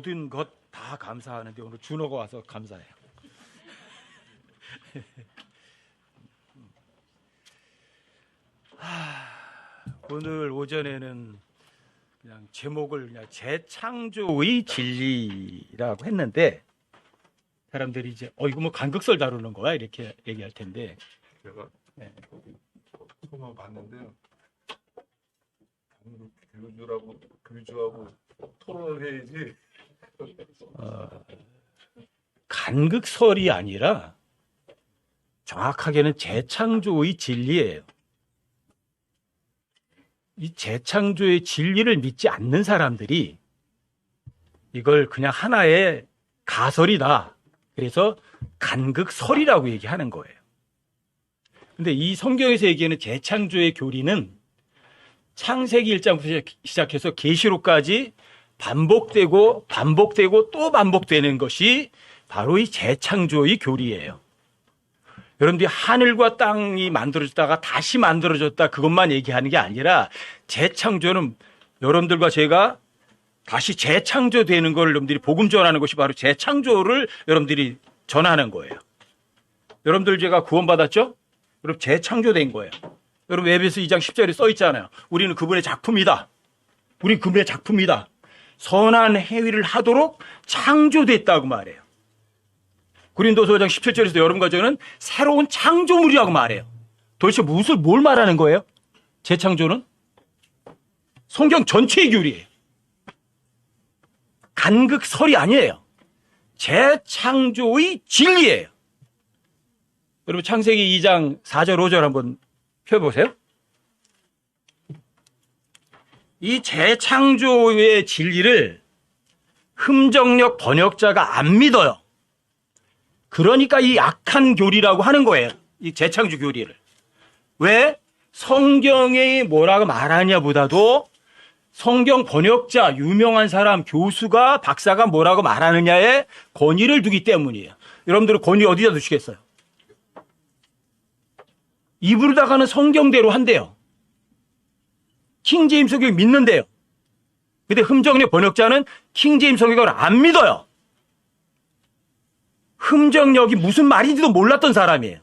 모든 것 다 감사하는데 오늘 준호가 와서 감사해요. 오늘 오전에는 그냥 제목을 그냥 재창조의 진리라고 했는데 사람들이 이제 이거 뭐 간극설 다루는 거야 이렇게 얘기할 텐데 제가 네. 처음 봤는데요. 교주하고 토론을 해야지. 간극설이 아니라 정확하게는 재창조의 진리예요. 이 재창조의 진리를 믿지 않는 사람들이 이걸 그냥 하나의 가설이다. 그래서 간극설이라고 얘기하는 거예요. 근데 이 성경에서 얘기하는 재창조의 교리는 창세기 1장부터 시작해서 계시록까지 반복되고 또 반복되는 것이 바로 이 재창조의 교리예요. 여러분들이 하늘과 땅이 만들어졌다가 다시 만들어졌다 그것만 얘기하는 게 아니라 재창조는 여러분들과 제가 다시 재창조되는 걸 여러분들이 복음 전하는 것이 바로 재창조를 여러분들이 전하는 거예요. 여러분들 제가 구원받았죠? 여러분 재창조된 거예요. 여러분 에베소 2장 10절에 써 있잖아요. 우리는 그분의 작품이다. 우리 그분의 작품이다. 선한 행위를 하도록 창조됐다고 말해요. 고린도서 5장 17절에서 여러분과 저는 새로운 창조물이라고 말해요. 도대체 뭘 말하는 거예요? 재창조는? 성경 전체의 교리예요. 간극설이 아니에요. 재창조의 진리예요. 여러분 창세기 2장 4절 5절 한번 펴보세요. 이 재창조의 진리를 흠정력 번역자가 안 믿어요. 그러니까 이 악한 교리라고 하는 거예요. 이 재창조 교리를. 왜? 성경에 뭐라고 말하냐 보다도 성경 번역자, 유명한 사람, 교수가, 박사가 뭐라고 말하느냐에 권위를 두기 때문이에요. 여러분들은 권위 어디다 두시겠어요? 입으로다가는 성경대로 한대요. 킹제임스 성경 믿는데요. 근데 흠정력 번역자는 킹제임스 성경을 안 믿어요. 흠정력이 무슨 말인지도 몰랐던 사람이에요.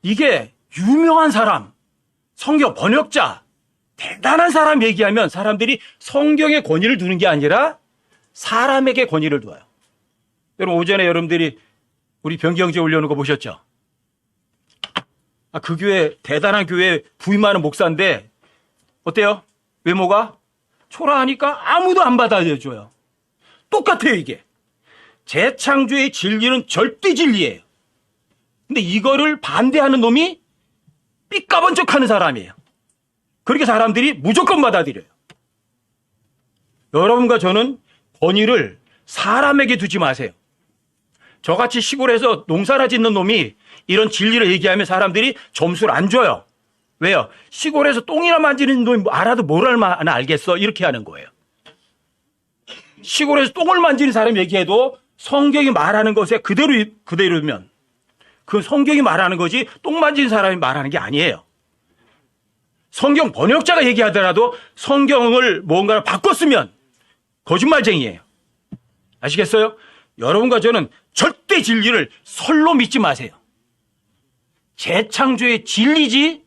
이게 유명한 사람, 성경 번역자, 대단한 사람 얘기하면 사람들이 성경에 권위를 두는 게 아니라 사람에게 권위를 두어요. 여러분 오전에 여러분들이 우리 변경제 올려놓은 거 보셨죠? 그 교회 대단한 교회 부임 많은 목사인데 어때요? 외모가? 초라하니까 아무도 안 받아줘요. 똑같아요 이게. 재창조의 진리는 절대 진리예요. 근데 이거를 반대하는 놈이 삐까번쩍하는 사람이에요. 그렇게 사람들이 무조건 받아들여요. 여러분과 저는 권위를 사람에게 두지 마세요. 저같이 시골에서 농사나 짓는 놈이 이런 진리를 얘기하면 사람들이 점수를 안 줘요. 왜요? 시골에서 똥이나 만지는 놈이 알아도 뭘 얼마나 알겠어? 이렇게 하는 거예요. 시골에서 똥을 만지는 사람이 얘기해도 성경이 말하는 것에 그대로면 그 성경이 말하는 거지 똥 만지는 사람이 말하는 게 아니에요. 성경 번역자가 얘기하더라도 성경을 뭔가를 바꿨으면 거짓말쟁이에요. 아시겠어요? 여러분과 저는 절대 진리를 설로 믿지 마세요. 재창조의 진리지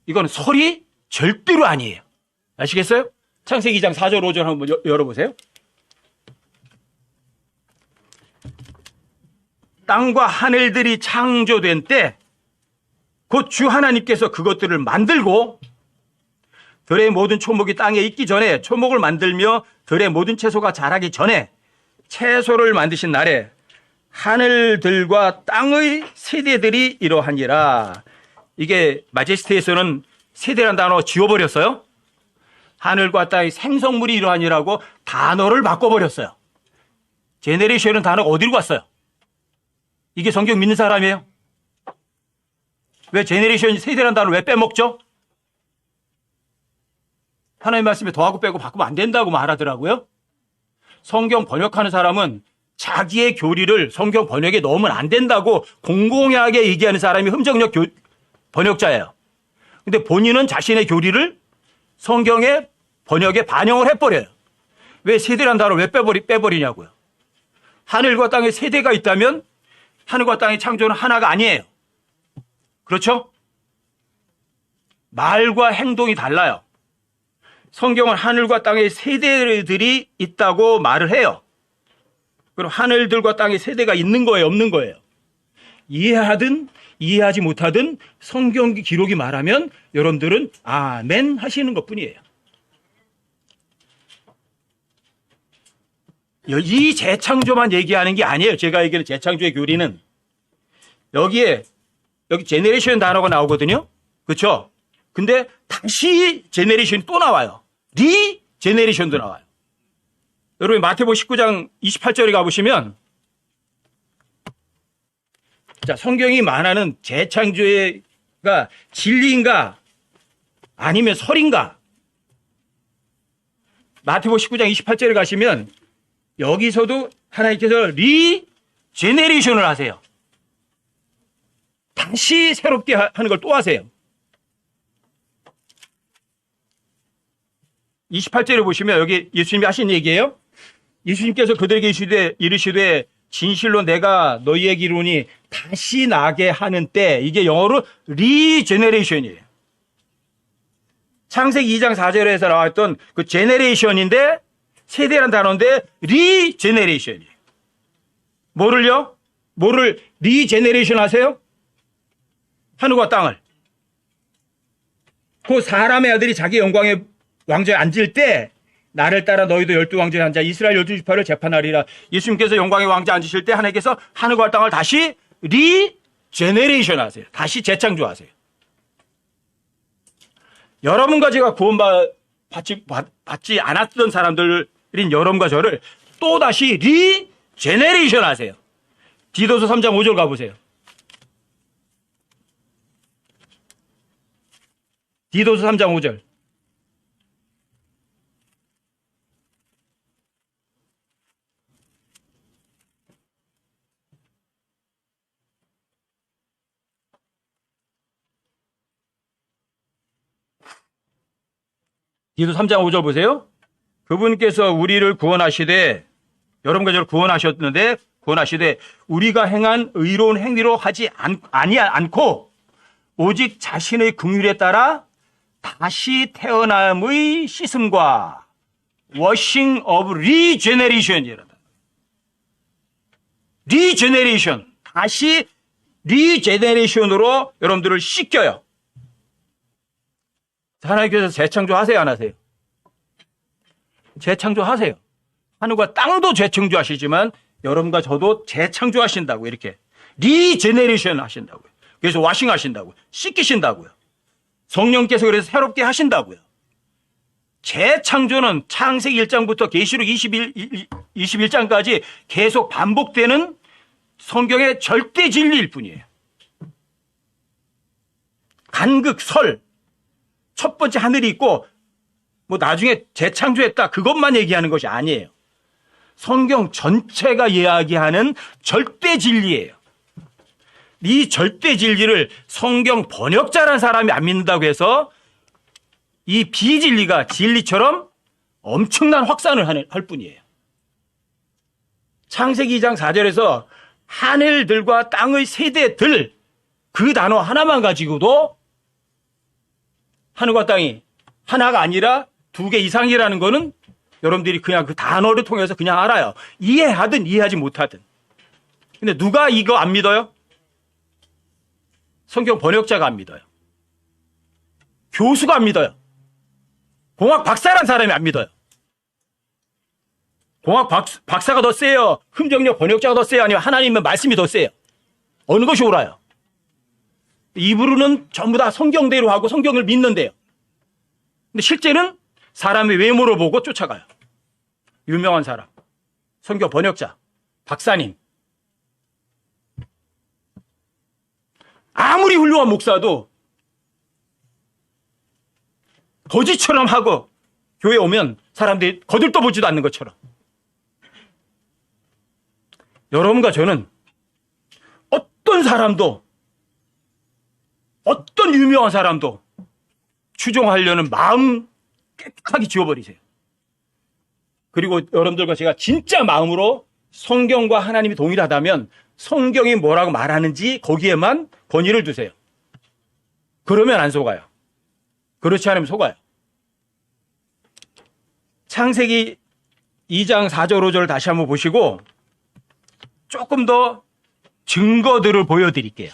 이건 설이 절대로 아니에요. 아시겠어요? 창세기 2장 4절 5절 한번 열어보세요. 땅과 하늘들이 창조된 때 곧 주 하나님께서 그것들을 만들고 들의 모든 초목이 땅에 있기 전에 초목을 만들며 들의 모든 채소가 자라기 전에 채소를 만드신 날에 하늘들과 땅의 세대들이 이러하니라. 이게 마제스트에서는 세대란 단어 지워버렸어요. 하늘과 땅의 생성물이 이러하니라고 단어를 바꿔버렸어요. 제네레이션은 단어가 어디로 갔어요? 이게 성경 믿는 사람이에요? 왜 제네레이션 세대란 단어를 왜 빼먹죠? 하나님 말씀에 더하고 빼고 바꾸면 안 된다고 말하더라고요. 성경 번역하는 사람은 자기의 교리를 성경 번역에 넣으면 안 된다고 공공하게 얘기하는 사람이 흠정력 번역자예요. 근데 본인은 자신의 교리를 성경에 번역에 반영을 해버려요. 왜 세대란 단어를 왜 빼버리냐고요. 하늘과 땅에 세대가 있다면 하늘과 땅의 창조는 하나가 아니에요. 그렇죠? 말과 행동이 달라요. 성경은 하늘과 땅의 세대들이 있다고 말을 해요. 그럼 하늘들과 땅의 세대가 있는 거예요, 없는 거예요? 이해하든 이해하지 못하든 성경 기록이 말하면 여러분들은 아멘 하시는 것뿐이에요. 이 재창조만 얘기하는 게 아니에요. 제가 얘기하는 재창조의 교리는 여기 제네레이션 단어가 나오거든요. 그렇죠? 근데 다시 제네레이션이 또 나와요. 리제네레이션도 나와요. 여러분 마태복음 19장 28절에 가보시면 자, 성경이 말하는 재창조가 진리인가 아니면 설인가? 마태복음 19장 28절에 가시면 여기서도 하나님께서 리제네레이션을 하세요. 다시 새롭게 하는 걸 또 하세요. 28절에 보시면 여기 예수님이 하신 얘기예요. 예수님께서 그들에게 이르시되 진실로 내가 너희에게 이르노니 다시 나게 하는 때, 이게 영어로 리제네레이션이에요. 창세기 2장 4절에서 나왔던 그 제네레이션인데 세대란 단어인데 리제네레이션이에요. 뭐를 리제네레이션 하세요? 하늘과 땅을. 그 사람의 아들이 자기 영광의 왕좌에 앉을 때 나를 따라 너희도 12왕좌에 앉아 이스라엘 12지파를 재판하리라. 예수님께서 영광의 왕좌에 앉으실 때 하나님께서 하늘과 땅을 다시 리제네레이션 하세요. 다시 재창조하세요. 여러분과 제가 구원받지 않았던 사람들인 여러분과 저를 또다시 리제네레이션 하세요. 디도서 3장 5절 가보세요. 디도서 3장 5절. 디도서 3장 5절 보세요. 그분께서 우리를 구원하시되 여러분과 저를 구원하시되 우리가 행한 의로운 행위로 하지 않고 오직 자신의 긍휼에 따라 다시 태어남의 씻음과 washing of regeneration이라다. 리제네레이션. 다시 리제네레이션으로 여러분들을 씻겨요. 하나님께서 재창조하세요, 안 하세요? 재창조하세요. 하늘과 땅도 재창조하시지만 여러분과 저도 재창조하신다고, 이렇게 리제네레이션 하신다고요. 그래서 와싱 하신다고요. 씻기신다고요. 성령께서 그래서 새롭게 하신다고요. 재창조는 창세기 1장부터 계시록 21장까지 계속 반복되는 성경의 절대 진리일 뿐이에요. 간극, 설, 첫 번째 하늘이 있고 뭐 나중에 재창조했다 그것만 얘기하는 것이 아니에요. 성경 전체가 이야기하는 절대 진리예요. 이 절대 진리를 성경 번역자라는 사람이 안 믿는다고 해서 이 비진리가 진리처럼 엄청난 확산을 할 뿐이에요. 창세기 2장 4절에서 하늘들과 땅의 세대들, 그 단어 하나만 가지고도 하늘과 땅이 하나가 아니라 2개 이상이라는 거는 여러분들이 그냥 그 단어를 통해서 그냥 알아요. 이해하든 이해하지 못하든. 근데 누가 이거 안 믿어요? 성경 번역자가 안 믿어요. 교수가 안 믿어요. 공학 박사란 사람이 안 믿어요. 공학 박사가 더 세요? 흠정력 번역자가 더 세요? 아니면 하나님의 말씀이 더 세요? 어느 것이 옳아요? 입으로는 전부 다 성경대로 하고 성경을 믿는데요. 근데 실제는 사람의 외모를 보고 쫓아가요. 유명한 사람, 성경 번역자, 박사님. 아무리 훌륭한 목사도 거지처럼 하고 교회 오면 사람들이 거들떠보지도 않는 것처럼 여러분과 저는 어떤 사람도 어떤 유명한 사람도 추종하려는 마음 깨끗하게 지워버리세요. 그리고 여러분들과 제가 진짜 마음으로 성경과 하나님이 동일하다면 성경이 뭐라고 말하는지 거기에만 권위를 두세요. 그러면 안 속아요. 그렇지 않으면 속아요. 창세기 2장 4절 5절을 다시 한번 보시고 조금 더 증거들을 보여드릴게요.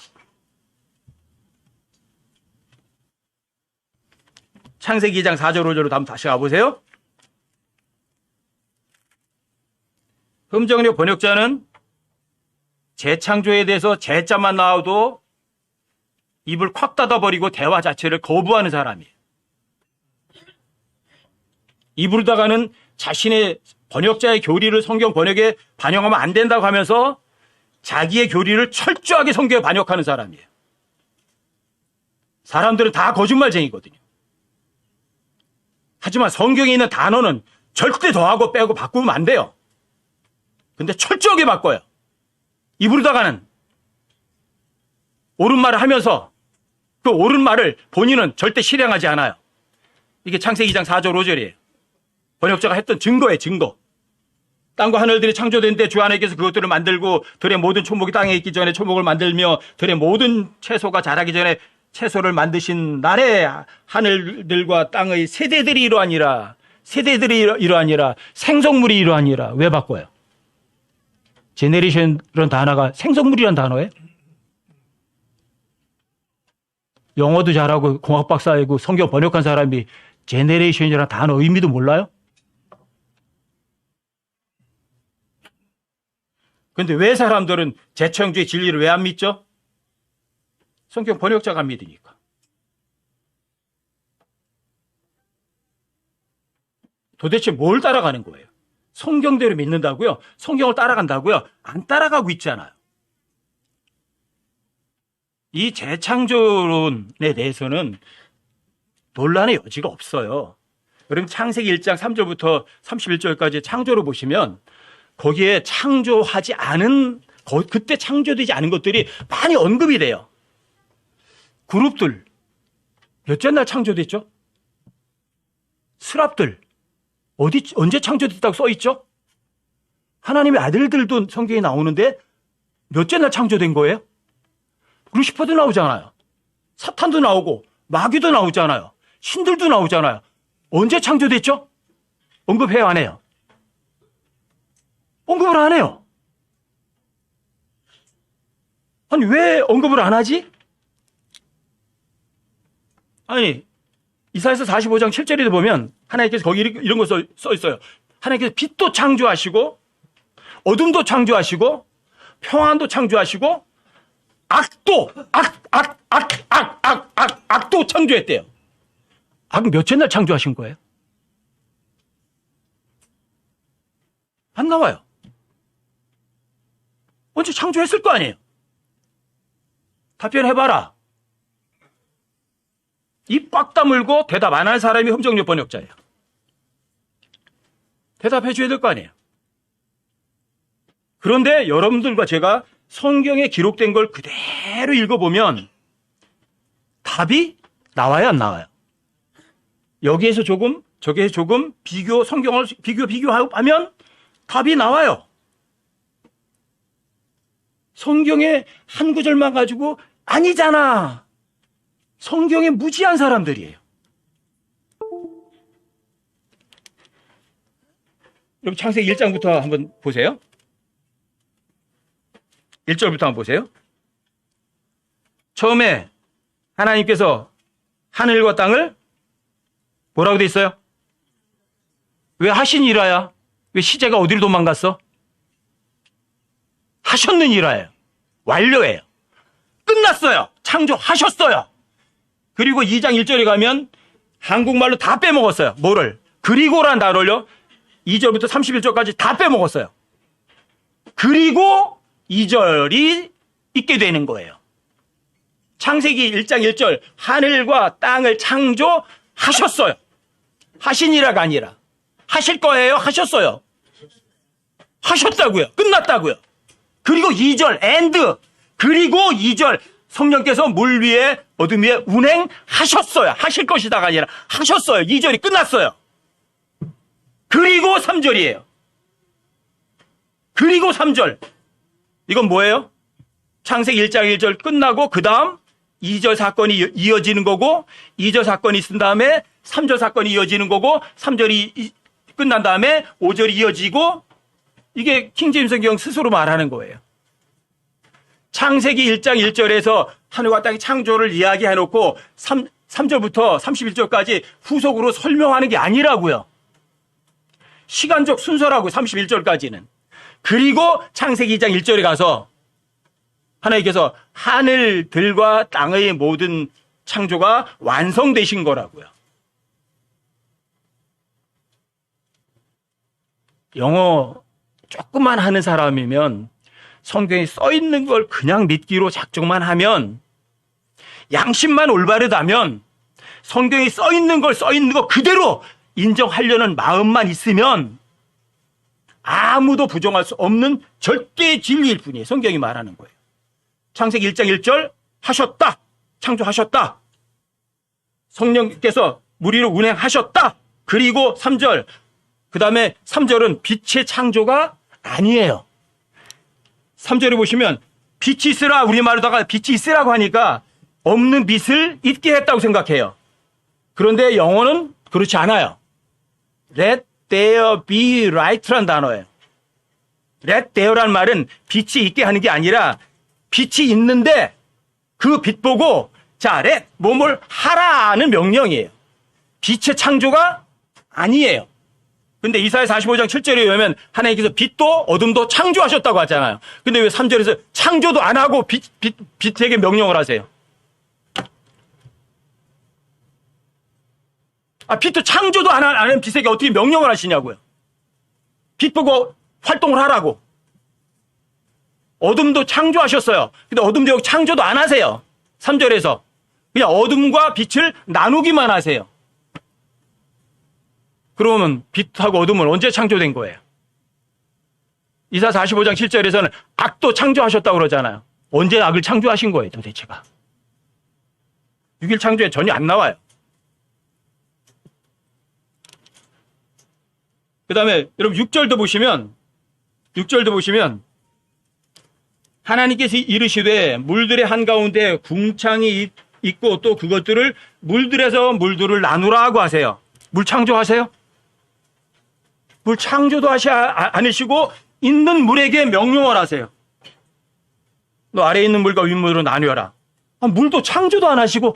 창세기 2장 4절 5절로 한번 다시 가보세요. 흠정력 번역자는 재창조에 대해서 재자만 나와도 입을 콱 닫아버리고 대화 자체를 거부하는 사람이에요. 이부르다가는 자신의 번역자의 교리를 성경 번역에 반영하면 안 된다고 하면서 자기의 교리를 철저하게 성경에 반역하는 사람이에요. 사람들은 다 거짓말쟁이거든요. 하지만 성경에 있는 단어는 절대 더하고 빼고 바꾸면 안 돼요. 근데 철저하게 바꿔요. 이부르다가는 옳은 말을 하면서 그 옳은 말을 본인은 절대 실행하지 않아요. 이게 창세기 2장 4절 5절이에요. 번역자가 했던 증거예요. 증거. 땅과 하늘들이 창조된 때 주 하나님께서 그것들을 만들고 들의 모든 초목이 땅에 있기 전에 초목을 만들며 들의 모든 채소가 자라기 전에 채소를 만드신 날에 하늘들과 땅의 세대들이 이러하니라. 세대들이 이러하니라. 생성물이 이러하니라. 왜 바꿔요? 제네레이션이라는 단어가 생성물이라는 단어예요? 영어도 잘하고 공학 박사이고 성경 번역한 사람이 제네레이션이라는 단어 의미도 몰라요? 근데 왜 사람들은 재창조의 진리를 왜 안 믿죠? 성경 번역자가 안 믿으니까. 도대체 뭘 따라가는 거예요? 성경대로 믿는다고요? 성경을 따라간다고요? 안 따라가고 있잖아요. 이 재창조론에 대해서는 논란의 여지가 없어요. 여러분 창세기 1장 3절부터 31절까지 창조를 보시면 거기에 창조하지 않은, 그때 창조되지 않은 것들이 많이 언급이 돼요. 그룹들, 몇째 날 창조됐죠? 스랍들, 언제 창조됐다고 써있죠? 하나님의 아들들도 성경에 나오는데 몇째 날 창조된 거예요? 루시퍼도 나오잖아요. 사탄도 나오고, 마귀도 나오잖아요. 신들도 나오잖아요. 언제 창조됐죠? 언급해요, 안 해요? 언급을 안 해요. 아니, 왜 언급을 안 하지? 아니, 이사야서 45장 7절에도 보면 하나님께서 거기 이런 거 써 있어요. 하나님께서 빛도 창조하시고 어둠도 창조하시고 평안도 창조하시고 악도 창조했대요. 악 몇째 날 창조하신 거예요? 안 나와요. 언제 창조했을 거 아니에요? 답변해봐라. 입 꽉 다물고 대답 안 하는 사람이 흠정력 번역자예요. 대답해 줘야 될 거 아니에요. 그런데 여러분들과 제가 성경에 기록된 걸 그대로 읽어보면 답이 나와요, 안 나와요? 여기에서 조금, 저기에서 조금 성경을 비교하면 답이 나와요. 성경의 한 구절만 가지고 아니잖아. 성경에 무지한 사람들이에요. 여러분 창세기 1장부터 한번 보세요. 1절부터 한번 보세요. 처음에 하나님께서 하늘과 땅을 뭐라고 돼 있어요? 왜 하시니라야? 왜 시제가 어디로 도망갔어? 하셨느니라예요. 완료예요. 끝났어요. 창조하셨어요. 그리고 2장 1절에 가면 한국말로 다 빼먹었어요. 뭐를? 그리고란 단어를요. 2절부터 31절까지 다 빼먹었어요. 그리고 2절이 있게 되는 거예요. 창세기 1장 1절 하늘과 땅을 창조하셨어요. 하시니라가 아니라 하실 거예요. 하셨어요. 하셨다고요. 끝났다고요. 그리고 2절 and 그리고 2절 성령께서 물 위에 어둠 위에 운행하셨어요. 하실 것이다가 아니라 하셨어요. 2절이 끝났어요. 그리고 3절이에요. 그리고 3절. 이건 뭐예요? 창세기 1장 1절 끝나고 그 다음 2절 사건이 이어지는 거고 2절 사건이 있은 다음에 3절 사건이 이어지는 거고 3절이 끝난 다음에 5절이 이어지고 이게 킹제임스 성경 스스로 말하는 거예요. 창세기 1장 1절에서 하늘과 땅의 창조를 이야기해놓고 3절부터 31절까지 후속으로 설명하는 게 아니라고요. 시간적 순서라고 31절까지는. 그리고 창세기 2장 1절에 가서 하나님께서 하늘들과 땅의 모든 창조가 완성되신 거라고요. 영어 조금만 하는 사람이면 성경에 써 있는 걸 그냥 믿기로 작정만 하면 양심만 올바르다면 성경에 써 있는 거 그대로 인정하려는 마음만 있으면 아무도 부정할 수 없는 절대 진리일 뿐이에요. 성경이 말하는 거예요. 창세기 1장 1절 하셨다. 창조하셨다. 성령께서 물 위로 운행하셨다. 그리고 3절 그 다음에 3절은 빛의 창조가 아니에요. 3절에 보시면 빛이 있으라 우리말로다가 빛이 있으라고 하니까 없는 빛을 있게 했다고 생각해요. 그런데 영어는 그렇지 않아요. Let there be light란 단어예요. Let there란 말은 빛이 있게 하는 게 아니라 빛이 있는데 그 빛 보고 자, let 뭐뭘 하라는 명령이에요. 빛의 창조가 아니에요. 근데 이사야 45장 7절에 의하면 하나님께서 빛도 어둠도 창조하셨다고 하잖아요. 근데 왜 3절에서 창조도 안 하고 빛에게 명령을 하세요? 빛도 창조도 안 하는 빛에게 어떻게 명령을 하시냐고요. 빛 보고 활동을 하라고. 어둠도 창조하셨어요. 근데 어둠도 창조도 안 하세요. 3절에서. 그냥 어둠과 빛을 나누기만 하세요. 그러면 빛하고 어둠은 언제 창조된 거예요? 이사 45장 7절에서는 악도 창조하셨다고 그러잖아요. 언제 악을 창조하신 거예요, 도대체가? 6일 창조에 전혀 안 나와요. 그 다음에 여러분 6절도 보시면 하나님께서 이르시되 물들의 한가운데 궁창이 있고 또 그것들을 물들에서 물들을 나누라고 하세요. 물 창조하세요? 물 창조도 하지 않으시고 있는 물에게 명령을 하세요. 너 아래에 있는 물과 윗물로 나뉘어라. 물도 창조도 안 하시고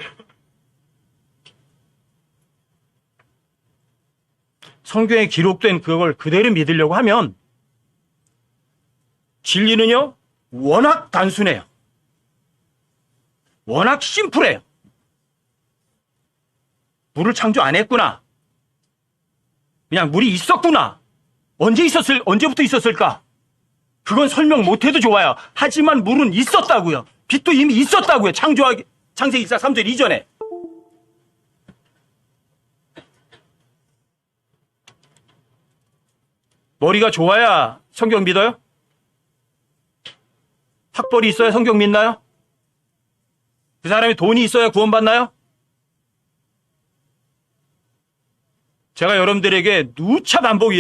성경에 기록된 그걸 그대로 믿으려고 하면 진리는요 워낙 단순해요. 워낙 심플해요. 물을 창조 안 했구나. 그냥 물이 있었구나. 언제부터 있었을까? 그건 설명 못해도 좋아요. 하지만 물은 있었다고요. 빛도 이미 있었다고요. 창세기 2장 3절 이전에. 머리가 좋아야 성경 믿어요? 학벌이 있어야 성경 믿나요? 그 사람이 돈이 있어야 구원받나요? 제가 여러분들에게 누차 반복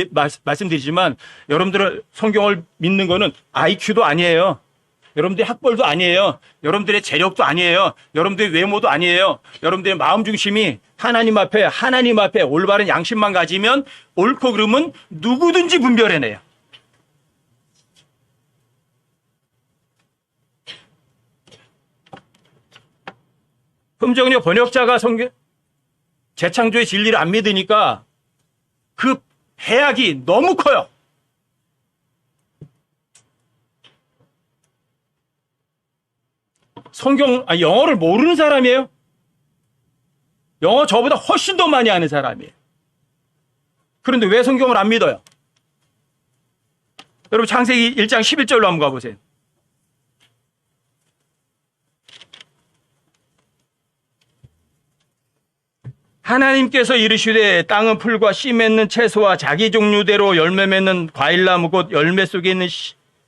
말씀드리지만 여러분들은 성경을 믿는 거는 IQ도 아니에요. 여러분들의 학벌도 아니에요. 여러분들의 재력도 아니에요. 여러분들의 외모도 아니에요. 여러분들의 마음 중심이 하나님 앞에 올바른 양심만 가지면 옳고 그름은 누구든지 분별해내요. 흠정력 번역자가 성경 재창조의 진리를 안 믿으니까 그 해악이 너무 커요. 영어를 모르는 사람이에요. 영어 저보다 훨씬 더 많이 아는 사람이에요. 그런데 왜 성경을 안 믿어요? 여러분 창세기 1장 11절로 한번 가보세요. 하나님께서 이르시되 땅은 풀과 씨 맺는 채소와 자기 종류대로 열매 맺는 과일나무 곧 열매 속에 있는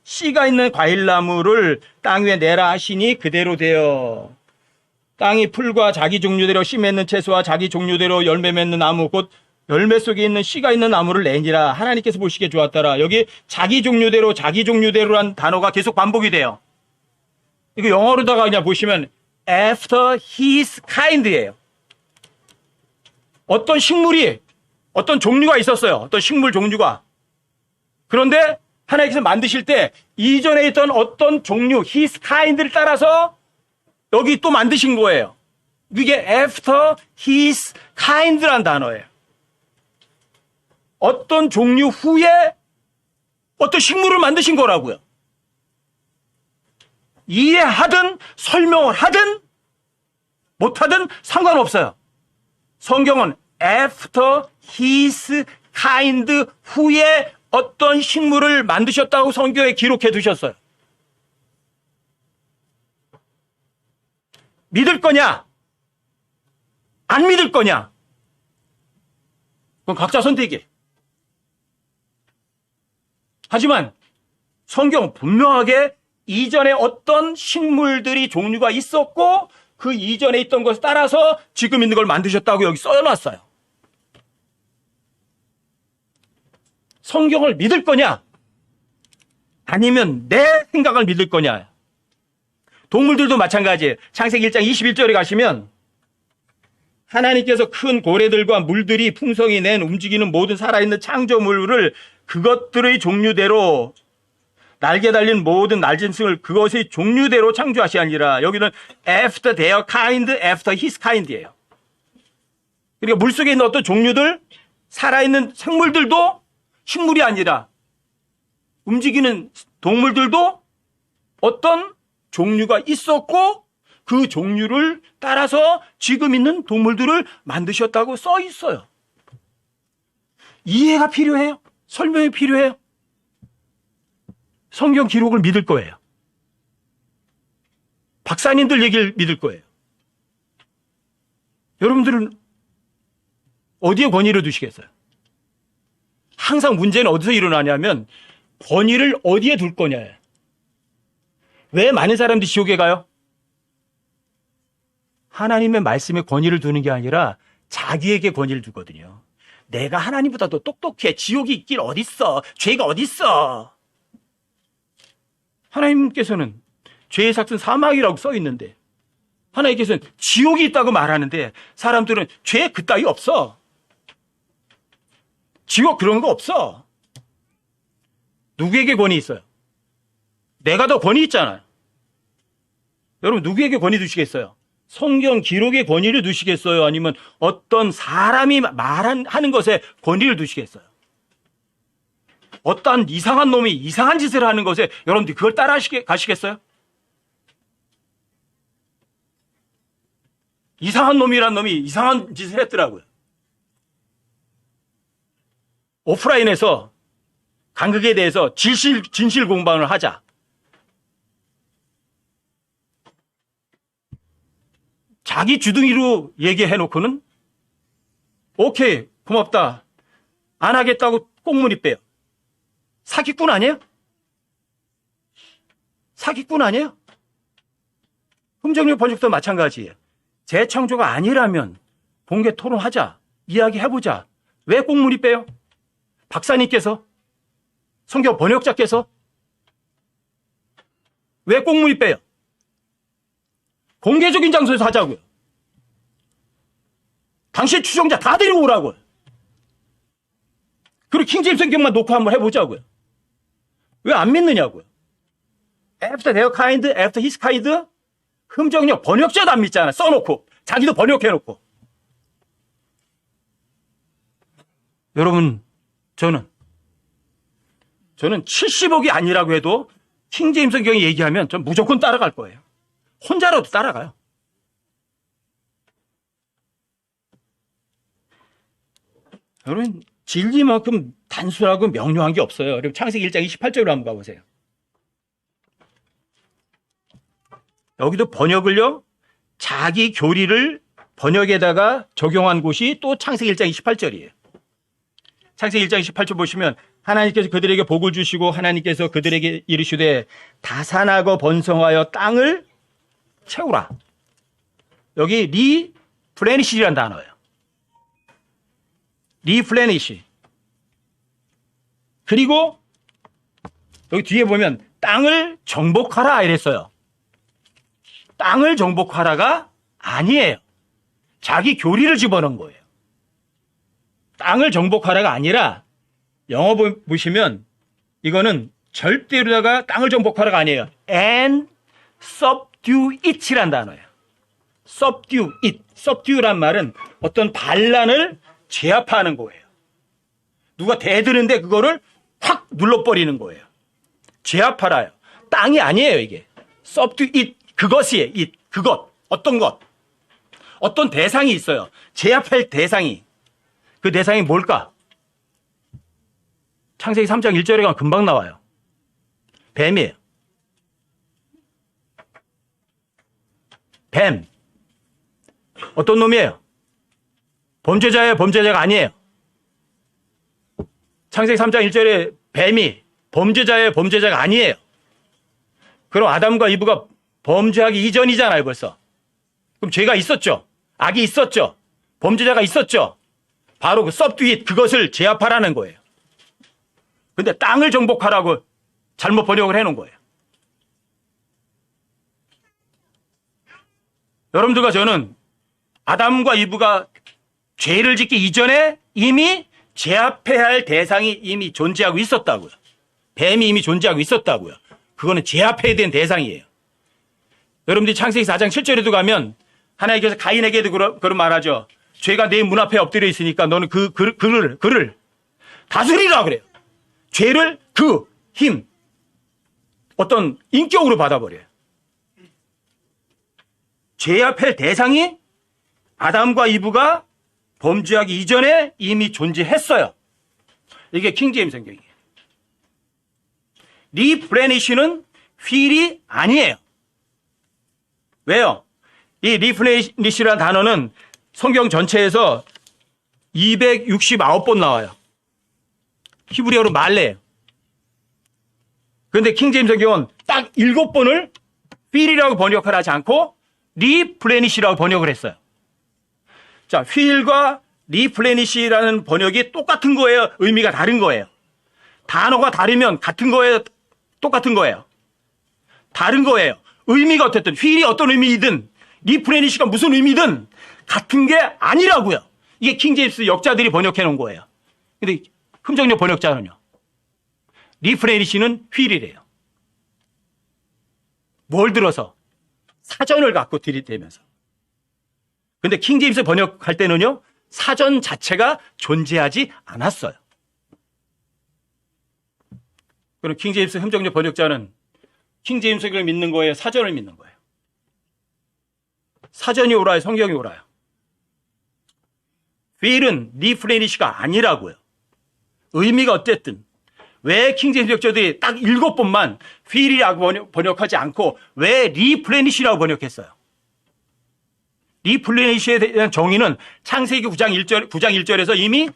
씨가 있는 과일나무를 땅 위에 내라 하시니 그대로 되어 땅이 풀과 자기 종류대로 씨 맺는 채소와 자기 종류대로 열매 맺는 나무 곧 열매 속에 있는 씨가 있는 나무를 내니라. 하나님께서 보시기에 좋았더라. 여기 자기 종류대로란 단어가 계속 반복이 돼요. 이거 영어로다가 그냥 보시면 after his kind예요. 어떤 식물이 어떤 종류가 있었어요. 어떤 식물 종류가. 그런데 하나님께서 만드실 때 이전에 있던 어떤 종류 his kind를 따라서 여기 또 만드신 거예요. 이게 after his kind란 단어예요. 어떤 종류 후에 어떤 식물을 만드신 거라고요. 이해하든 설명을 하든 못하든 상관없어요. 성경은 after his kind 후에 어떤 식물을 만드셨다고 성경에 기록해 두셨어요. 믿을 거냐? 안 믿을 거냐? 그건 각자 선택이에요. 하지만 성경은 분명하게 이전에 어떤 식물들이 종류가 있었고 그 이전에 있던 것을 따라서 지금 있는 걸 만드셨다고 여기 써놨어요. 성경을 믿을 거냐? 아니면 내 생각을 믿을 거냐? 동물들도 마찬가지예요. 창세기 1장 21절에 가시면 하나님께서 큰 고래들과 물들이 풍성히 낸 움직이는 모든 살아있는 창조물을 그것들의 종류대로 날개 달린 모든 날짐승을 그것의 종류대로 창조하시니라. 여기는 after their kind, after his kind이에요. 그러니까 물속에 있는 어떤 종류들, 살아있는 생물들도 식물이 아니라 움직이는 동물들도 어떤 종류가 있었고 그 종류를 따라서 지금 있는 동물들을 만드셨다고 써 있어요. 이해가 필요해요. 설명이 필요해요. 성경 기록을 믿을 거예요. 박사님들 얘기를 믿을 거예요. 여러분들은 어디에 권위를 두시겠어요? 항상 문제는 어디서 일어나냐면 권위를 어디에 둘 거냐예요. 왜 많은 사람들이 지옥에 가요? 하나님의 말씀에 권위를 두는 게 아니라 자기에게 권위를 두거든요. 내가 하나님보다 더 똑똑해. 지옥이 있길 어딨어. 죄가 어딨어. 하나님께서는 죄의 삭은 사망이라고 써 있는데 하나님께서는 지옥이 있다고 말하는데 사람들은 죄 그따위 없어. 지옥 그런 거 없어. 누구에게 권위 있어요? 내가 더 권위 있잖아요. 여러분 누구에게 권위 두시겠어요? 성경 기록에 권위를 두시겠어요? 아니면 어떤 사람이 하는 것에 권위를 두시겠어요? 어떤 이상한 놈이 이상한 짓을 하는 것에 여러분들이 그걸 따라 가시겠어요? 이상한 놈이란 놈이 이상한 짓을 했더라고요. 오프라인에서 간극에 대해서 진실 공방을 하자. 자기 주둥이로 얘기해놓고는 오케이 고맙다 안 하겠다고 꽁무니 빼요. 사기꾼 아니에요? 사기꾼 아니에요? 흠정력 번역도 마찬가지예요. 재창조가 아니라면 공개 토론하자. 이야기해보자. 왜 꽁무니 빼요? 박사님께서? 성경 번역자께서? 왜 꽁무니 빼요? 공개적인 장소에서 하자고요. 당시의 추종자 다 데리고 오라고요. 그리고 킹제임스 성경만 놓고 한번 해보자고요. 왜 안 믿느냐고요. After their kind, after his kind. 흠정력 번역자도 안 믿잖아요. 써놓고 자기도 번역해놓고. 여러분 저는 70억이 아니라고 해도 킹제임스 성경이 얘기하면 전 무조건 따라갈 거예요. 혼자라도 따라가요. 여러분 진리만큼 단순하고 명료한 게 없어요. 그리고 창세기 1장 28절로 한번 가보세요. 여기도 번역을요. 자기 교리를 번역에다가 적용한 곳이 또 창세기 1장 28절이에요. 창세기 1장 28절 보시면 하나님께서 그들에게 복을 주시고 하나님께서 그들에게 이르시되 다산하고 번성하여 땅을 채우라. 여기 리플레니시라는 단어예요. 리플레니시. 그리고 여기 뒤에 보면 땅을 정복하라 이랬어요. 땅을 정복하라가 아니에요. 자기 교리를 집어넣은 거예요. 땅을 정복하라가 아니라 영어 보시면 이거는 절대로다가 땅을 정복하라가 아니에요. And subdue it이란 단어예요. subdue it. subdue란 말은 어떤 반란을 제압하는 거예요. 누가 대드는데 그거를 확 눌러버리는 거예요. 제압하라요. 땅이 아니에요, 이게. subdue it. 그것이에요. it. 그것. 어떤 것. 어떤 대상이 있어요. 제압할 대상이. 그 대상이 뭘까? 창세기 3장 1절에 가면 금방 나와요. 뱀이에요. 뱀. 어떤 놈이에요? 범죄자예요? 범죄자가 아니에요? 창세기 3장 1절에 뱀이 범죄자예요? 범죄자가 아니에요? 그럼 아담과 이브가 범죄하기 이전이잖아요, 벌써. 그럼 죄가 있었죠? 악이 있었죠? 범죄자가 있었죠? 바로 그 subdue 그것을 제압하라는 거예요. 근데 땅을 정복하라고 잘못 번역을 해놓은 거예요. 여러분들과 저는 아담과 이브가 죄를 짓기 이전에 이미 제압해야 할 대상이 이미 존재하고 있었다고요. 뱀이 이미 존재하고 있었다고요. 그거는 제압해야 되는 대상이에요. 여러분들이 창세기 4장 7절에도 가면 하나님께서 가인에게도 그런 말하죠. 죄가 내 문 앞에 엎드려 있으니까 너는 그를 다스리라 그래요. 죄를 그 힘, 어떤 인격으로 받아버려요. 제압할 대상이 아담과 이브가 범죄하기 이전에 이미 존재했어요. 이게 킹제임스 성경이에요. 리플레니시는 휠이 아니에요. 왜요? 이 리플레니시라는 단어는 성경 전체에서 269번 나와요. 히브리어로 말레예요. 그런데 킹제임스 성경은 딱 7번을 휠이라고 번역을 하지 않고 리플레니시라고 번역을 했어요. 자, 휠과 리플레니시라는 번역이 똑같은 거예요? 의미가 다른 거예요? 단어가 다르면 같은 거예요? 똑같은 거예요? 다른 거예요. 의미가 어쨌든 휠이 어떤 의미이든 리플레니시가 무슨 의미든 같은 게 아니라고요. 이게 킹제임스 역자들이 번역해 놓은 거예요. 근데 흠정역 번역자는요. 리플레니시는 휠이래요. 뭘 들어서? 사전을 갖고 들이대면서. 근데 킹제임스 번역할 때는요. 사전 자체가 존재하지 않았어요. 그럼 킹제임스 흠정역 번역자는 킹제임스를 믿는 거예요? 사전을 믿는 거예요? 사전이 옳아요? 성경이 옳아요? 휠은 리플레니시가 아니라고요. 의미가 어쨌든 왜 킹제임스 역자들이 딱 7번만 휠이라고 번역하지 않고 왜 리플레니시라고 번역했어요? 리플레니시에 대한 정의는 창세기 9장 1절에서 이미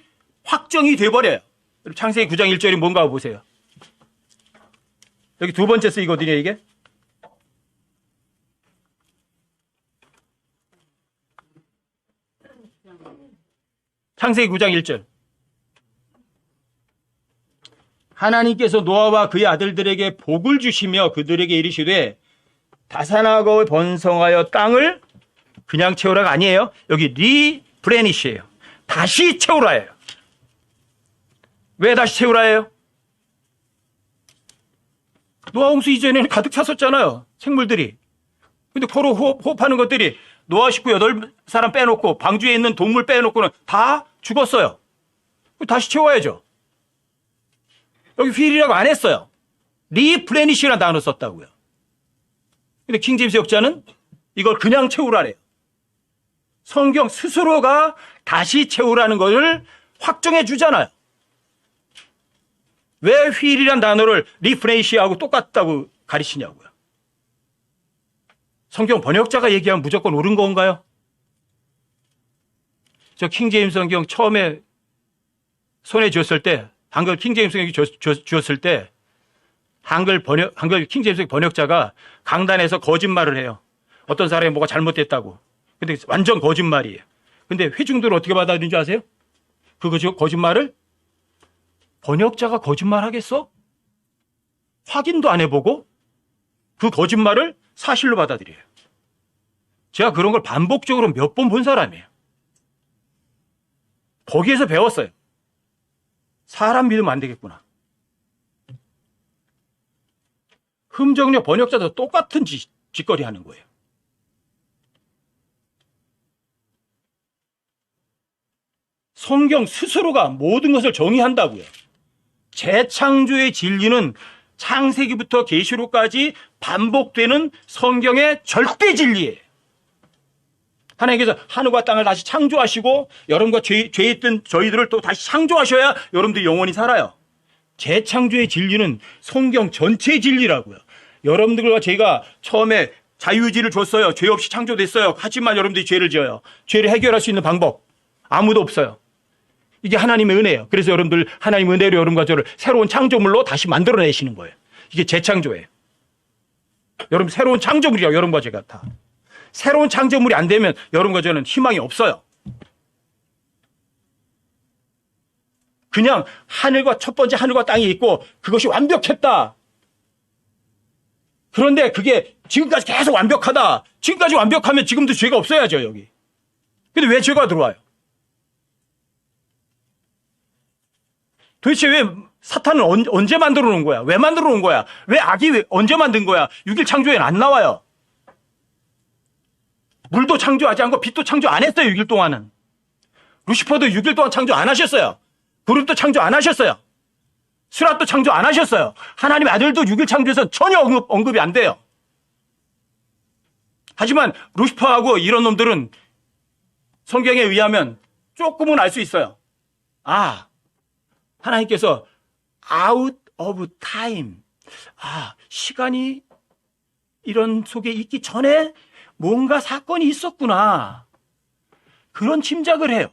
확정이 돼버려요. 창세기 9장 1절이 뭔가 보세요. 여기 두 번째 쓰이거든요, 이게. 창세기 9장 1절. 하나님께서 노아와 그의 아들들에게 복을 주시며 그들에게 이르시되 다산하고 번성하여 땅을 그냥 채우라가 아니에요. 여기 리플레니시예요. 다시 채우라예요. 왜 다시 채우라예요? 노아 홍수 이전에는 가득 찼었잖아요. 생물들이. 근데 서로 호흡하는 것들이 노아 식구 8사람 빼놓고 방주에 있는 동물 빼놓고는 다 죽었어요. 다시 채워야죠. 여기 휠이라고 안 했어요. 리플레니시라는 단어 썼다고요. 근데 킹제임스 역자는 이걸 그냥 채우라래요. 성경 스스로가 다시 채우라는 것을 확정해 주잖아요. 왜 휠이란 단어를 리플레니시하고 똑같다고 가르치냐고요. 성경 번역자가 얘기하면 무조건 옳은 건가요? 저 킹제임스 성경 처음에 손에 쥐었을 때 한글 킹제임스 번역이 주었을 때 한글 킹제임스 번역자가 강단에서 거짓말을 해요. 어떤 사람이 뭐가 잘못됐다고. 근데 완전 거짓말이에요. 근데 회중들은 어떻게 받아들인 줄 아세요? 거짓말을 번역자가 거짓말 하겠어? 확인도 안 해보고 그 거짓말을 사실로 받아들여요. 제가 그런 걸 반복적으로 몇 번 본 사람이에요. 거기에서 배웠어요. 사람 믿으면 안 되겠구나. 흠정력 번역자도 똑같은 짓거리 하는 거예요. 성경 스스로가 모든 것을 정의한다고요. 재창조의 진리는 창세기부터 계시록까지 반복되는 성경의 절대 진리예요. 하나님께서 하늘과 땅을 다시 창조하시고 여러분과 죄에 있던 저희들을 또 다시 창조하셔야 여러분들이 영원히 살아요. 재창조의 진리는 성경 전체의 진리라고요. 여러분들과 제가 처음에 자유의지를 줬어요. 죄 없이 창조됐어요. 하지만 여러분들이 죄를 지어요. 죄를 해결할 수 있는 방법 아무도 없어요. 이게 하나님의 은혜예요. 그래서 여러분들 하나님의 은혜로 여러분과 저를 새로운 창조물로 다시 만들어내시는 거예요. 이게 재창조예요. 여러분 새로운 창조물이라고 여러분과 제가 다. 새로운 창조물이 안 되면 여러분과 저는 희망이 없어요. 그냥 첫 번째 하늘과 땅이 있고 그것이 완벽했다. 그런데 그게 지금까지 계속 완벽하다. 지금까지 완벽하면 지금도 죄가 없어야죠, 여기. 근데 왜 죄가 들어와요? 도대체 왜 사탄은 언제 만들어 놓은 거야? 왜 만들어 놓은 거야? 왜 악이 언제 만든 거야? 6일 창조에는 안 나와요. 물도 창조하지 않고 빛도 창조 안 했어요, 6일 동안은. 루시퍼도 6일 동안 창조 안 하셨어요. 그룹도 창조 안 하셨어요. 수랏도 창조 안 하셨어요. 하나님의 아들도 6일 창조에서 전혀 언급이 안 돼요. 하지만 루시퍼하고 이런 놈들은 성경에 의하면 조금은 알 수 있어요. 하나님께서 out of time. 시간이 이런 속에 있기 전에 뭔가 사건이 있었구나. 그런 짐작을 해요.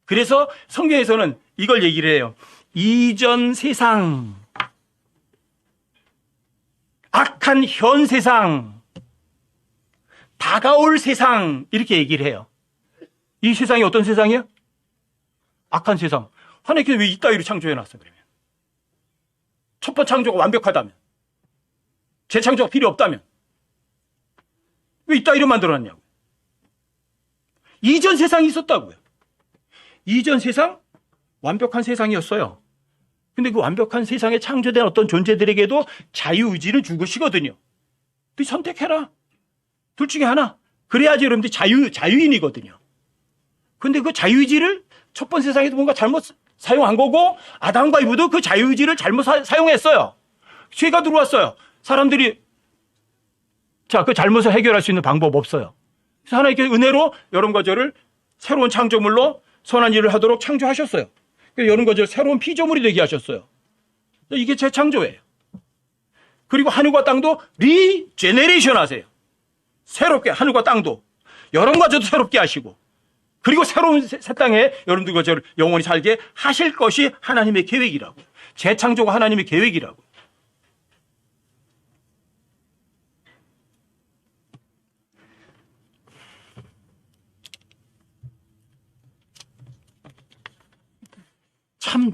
그래서 성경에서는 이걸 얘기를 해요. 이전 세상, 악한 현 세상, 다가올 세상 이렇게 얘기를 해요. 이 세상이 어떤 세상이에요? 악한 세상. 하나님께서 왜 이따위로 창조해놨어 그러면? 첫 번째 창조가 완벽하다면, 재창조가 필요 없다면 왜 이따위로 만들어놨냐고. 이전 세상이 있었다고요. 이전 세상 완벽한 세상이었어요. 근데 그 완벽한 세상에 창조된 어떤 존재들에게도 자유의지를 준 것이거든요. 너 선택해라. 둘 중에 하나. 그래야지 여러분들이 자유인이거든요. 근데 그 자유의지를 첫 번째 세상에도 뭔가 잘못 사용한 거고, 아담과 이브도 그 자유의지를 잘못 사용했어요. 죄가 들어왔어요. 사람들이 그 잘못을 해결할 수 있는 방법 없어요. 그래서 하나님께서 은혜로 여러분과 저를 새로운 창조물로 선한 일을 하도록 창조하셨어요. 여러분과 저를 새로운 피조물이 되게 하셨어요. 이게 재창조예요. 그리고 하늘과 땅도 리제네레이션 하세요. 새롭게 하늘과 땅도 여러분과 저도 새롭게 하시고, 그리고 새로운 새 땅에 여러분들과 저를 영원히 살게 하실 것이 하나님의 계획이라고. 재창조가 하나님의 계획이라고. 참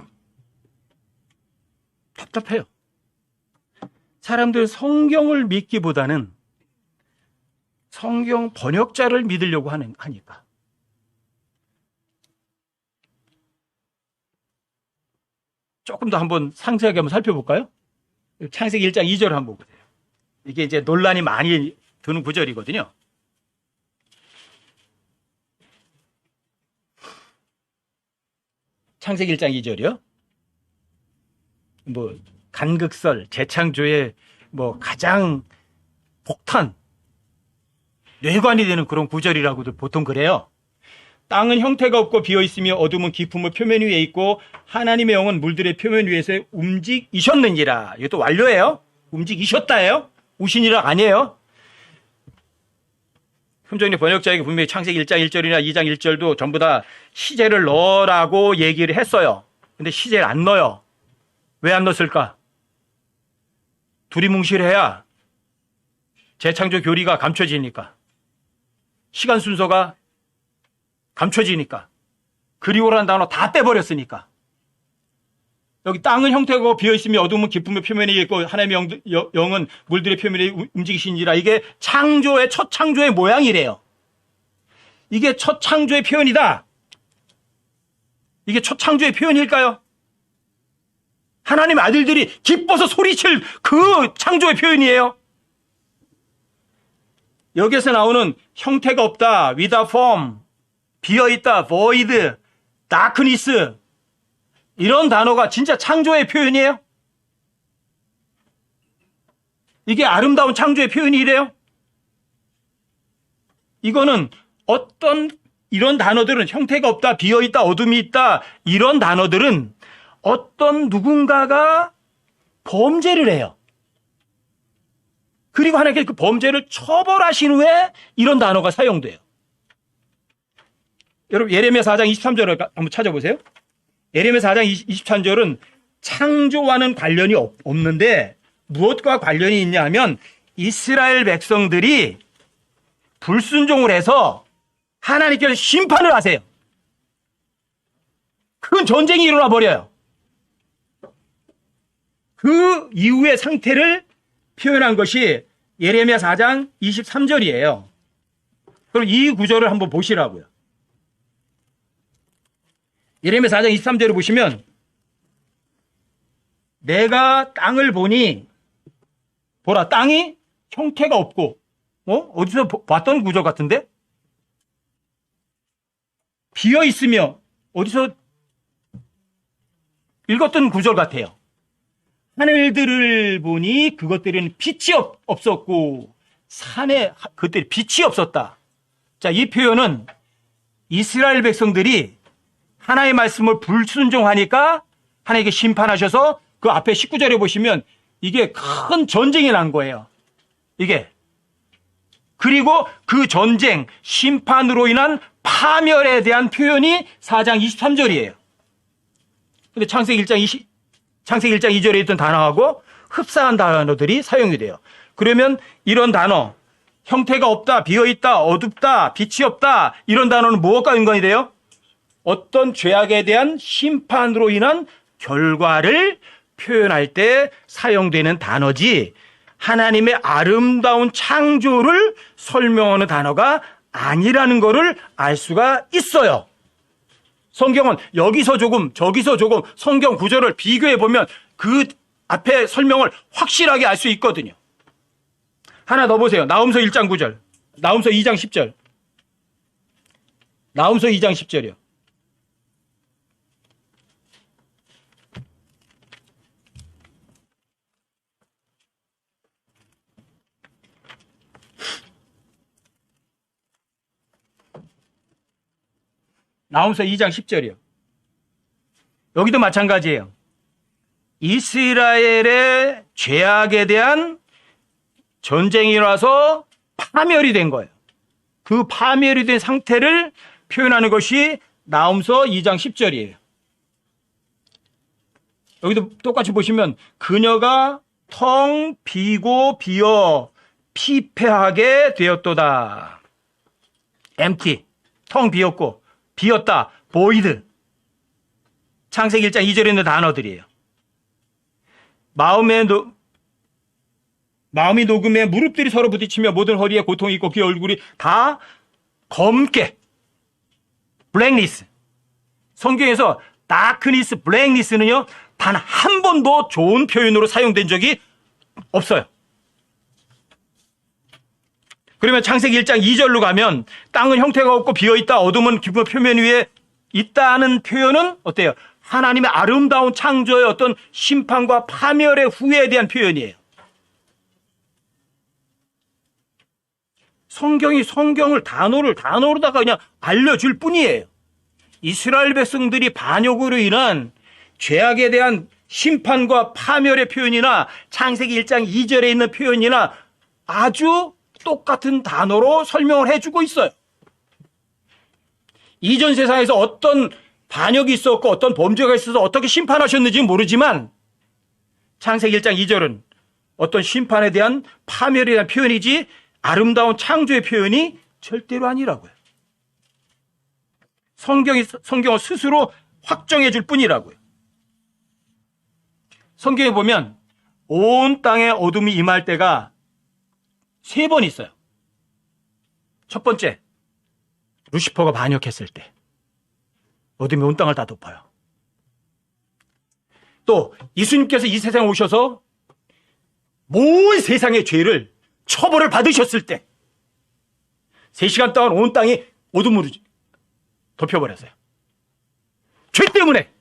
답답해요. 사람들 성경을 믿기보다는 성경 번역자를 믿으려고 하니까. 조금 더 한번 상세하게 한번 살펴볼까요? 창세기 1장 2절 한번 보세요. 이게 이제 논란이 많이 드는 구절이거든요. 창세기 1장 2절이요. 간극설, 재창조의 가장 폭탄, 뇌관이 되는 그런 구절이라고도 보통 그래요. 땅은 형태가 없고 비어있으며 어둠은 깊음의 표면 위에 있고 하나님의 영은 물들의 표면 위에서 움직이셨느니라. 이것도 완료예요. 움직이셨다예요. 우신이라 아니에요. 흠정리 번역자에게 분명히 창세기 1장 1절이나 2장 1절도 전부 다 시제를 넣으라고 얘기를 했어요. 근데 시제를 안 넣어요. 왜 안 넣었을까? 두리뭉실해야 재창조 교리가 감춰지니까. 시간 순서가 감춰지니까. 그리고라는 단어 다 떼버렸으니까. 여기 땅은 형태가 비어있으며 어둠은 기쁨의 표면이 있고 하나님의 영은 물들의 표면이 움직이시니라. 이게 창조의 첫 창조의 모양이래요. 이게 첫 창조의 표현이다. 이게 첫 창조의 표현일까요? 하나님의 아들들이 기뻐서 소리칠 그 창조의 표현이에요. 여기에서 나오는 형태가 없다, without form, 비어있다, void, darkness, 이런 단어가 진짜 창조의 표현이에요? 이게 아름다운 창조의 표현이래요? 이거는 어떤 이런 단어들은 형태가 없다, 비어있다, 어둠이 있다, 이런 단어들은 어떤 누군가가 범죄를 해요. 그리고 하나님께서 그 범죄를 처벌하신 후에 이런 단어가 사용돼요. 여러분 예레미야 4장 23절을 한번 찾아보세요. 예레미야 4장 23절은 창조와는 관련이 없는데 무엇과 관련이 있냐 하면 이스라엘 백성들이 불순종을 해서 하나님께서 심판을 하세요. 큰 전쟁이 일어나 버려요. 그 이후의 상태를 표현한 것이 예레미야 4장 23절이에요. 그럼 이 구절을 한번 보시라고요. 예레미야 4장 23절을 보시면 내가 땅을 보니 보라 땅이 형태가 없고 어디서 봤던 구절 같은데 비어 있으며 어디서 읽었던 구절 같아요. 하늘들을 보니 그것들은 빛이 없었고 산에 그것들이 빛이 없었다. 자, 이 표현은 이스라엘 백성들이 하나님의 말씀을 불순종하니까 하나님께 심판하셔서 그 앞에 19절에 보시면 이게 큰 전쟁이 난 거예요. 이게. 그리고 그 전쟁, 심판으로 인한 파멸에 대한 표현이 4장 23절이에요. 근데 창세기 1장 2절에 있던 단어하고 흡사한 단어들이 사용이 돼요. 그러면 이런 단어, 형태가 없다, 비어있다, 어둡다, 빛이 없다, 이런 단어는 무엇과 연관이 돼요? 어떤 죄악에 대한 심판으로 인한 결과를 표현할 때 사용되는 단어지 하나님의 아름다운 창조를 설명하는 단어가 아니라는 것을 알 수가 있어요. 성경은 여기서 조금 저기서 조금 성경 구절을 비교해 보면 그 앞에 설명을 확실하게 알 수 있거든요. 하나 더 보세요. 나홈서 1장 9절, 나홈서 2장 10절, 나홈서 2장 10절이요. 나홈서 2장 10절이요. 여기도 마찬가지예요. 이스라엘의 죄악에 대한 전쟁이 일어나서 파멸이 된 거예요. 그 파멸이 된 상태를 표현하는 것이 나홈서 2장 10절이에요. 여기도 똑같이 보시면 그녀가 텅 비고 비어 피폐하게 되었도다. empty, 텅 비었고 비었다, void. 창세기 1장 2절에 있는 단어들이에요. 마음이 녹음에 무릎들이 서로 부딪히며 모든 허리에 고통이 있고 그의 얼굴이 다 검게. blackness. 성경에서 darkness, blackness는요 단 한 번도 좋은 표현으로 사용된 적이 없어요. 그러면 창세기 1장 2절로 가면 땅은 형태가 없고 비어있다, 어둠은 기쁨의 표면 위에 있다는 표현은 어때요? 하나님의 아름다운 창조의 어떤 심판과 파멸의 후회에 대한 표현이에요. 성경이 성경을 단어로다가 그냥 알려줄 뿐이에요. 이스라엘 백성들이 반역으로 인한 죄악에 대한 심판과 파멸의 표현이나 창세기 1장 2절에 있는 표현이나 아주 똑같은 단어로 설명을 해주고 있어요. 이전 세상에서 어떤 반역이 있었고 어떤 범죄가 있어서 어떻게 심판하셨는지 모르지만 창세기 1장 2절은 어떤 심판에 대한 파멸에 대한 표현이지 아름다운 창조의 표현이 절대로 아니라고요. 성경은 스스로 확정해 줄 뿐이라고요. 성경에 보면 온 땅에 어둠이 임할 때가 3번 있어요. 첫 번째, 루시퍼가 반역했을 때 어둠이 온 땅을 다 덮어요. 또 예수님께서 이 세상에 오셔서 모든 세상의 죄를 처벌을 받으셨을 때 3시간 동안 온 땅이 어둠으로 덮여버렸어요. 죄 때문에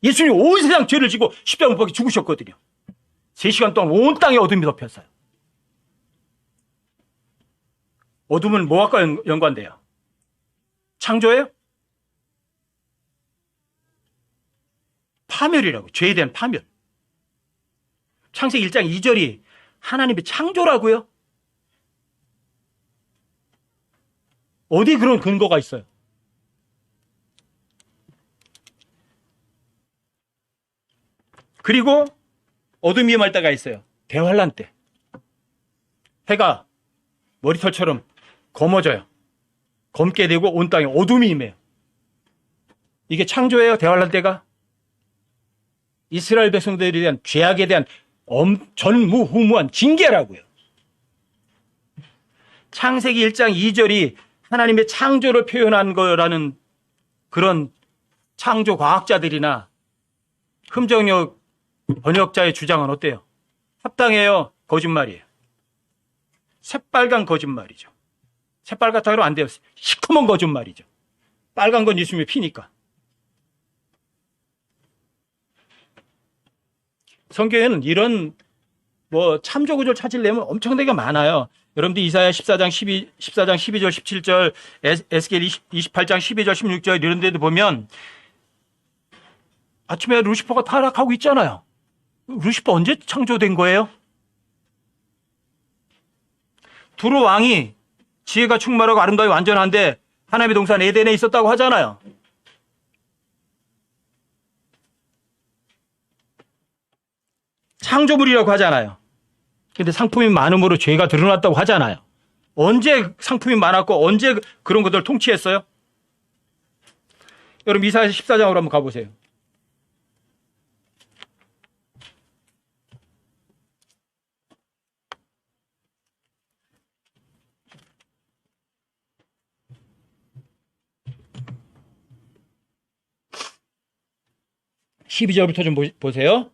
예수님이 온 세상 죄를 지고 십자가 못 박혀 죽으셨거든요. 3시간 동안 온 땅에 어둠이 덮였어요. 어둠은 뭐와 연관돼요? 창조예요? 파멸이라고. 죄에 대한 파멸. 창세기 1장 2절이 하나님의 창조라고요? 어디 그런 근거가 있어요? 그리고 어둠이 임할 때가 있어요. 대환란 때. 해가 머리털처럼 검어져요. 검게 되고 온 땅에 어둠이 임해요. 이게 창조예요, 대환란 때가? 이스라엘 백성들에 대한 죄악에 대한 전무후무한 징계라고요. 창세기 1장 2절이 하나님의 창조를 표현한 거라는 그런 창조 과학자들이나 흠정역 번역자의 주장은 어때요? 합당해요? 거짓말이에요? 새빨간 거짓말이죠. 새빨갛다고 하면 안 돼요. 시커먼 거짓말이죠. 빨간 건 예수님의 피니까. 성경에는 이런 참조 구조를 찾으려면 엄청나게 많아요. 여러분들 이사야 14장 12절 17절 에스겔 28장 12절 16절 이런 데도 보면 아침에 루시퍼가 타락하고 있잖아요. 루시퍼 언제 창조된 거예요? 두루 왕이 지혜가 충만하고 아름다고 완전한데 하나님의 동산 에덴에 있었다고 하잖아요. 창조물이라고 하잖아요. 근데 상품이 많음으로 죄가 드러났다고 하잖아요. 언제 상품이 많았고 언제 그런 것들을 통치했어요? 여러분 이사야 14장으로 한번 가보세요. (12절부터) 좀 보세요.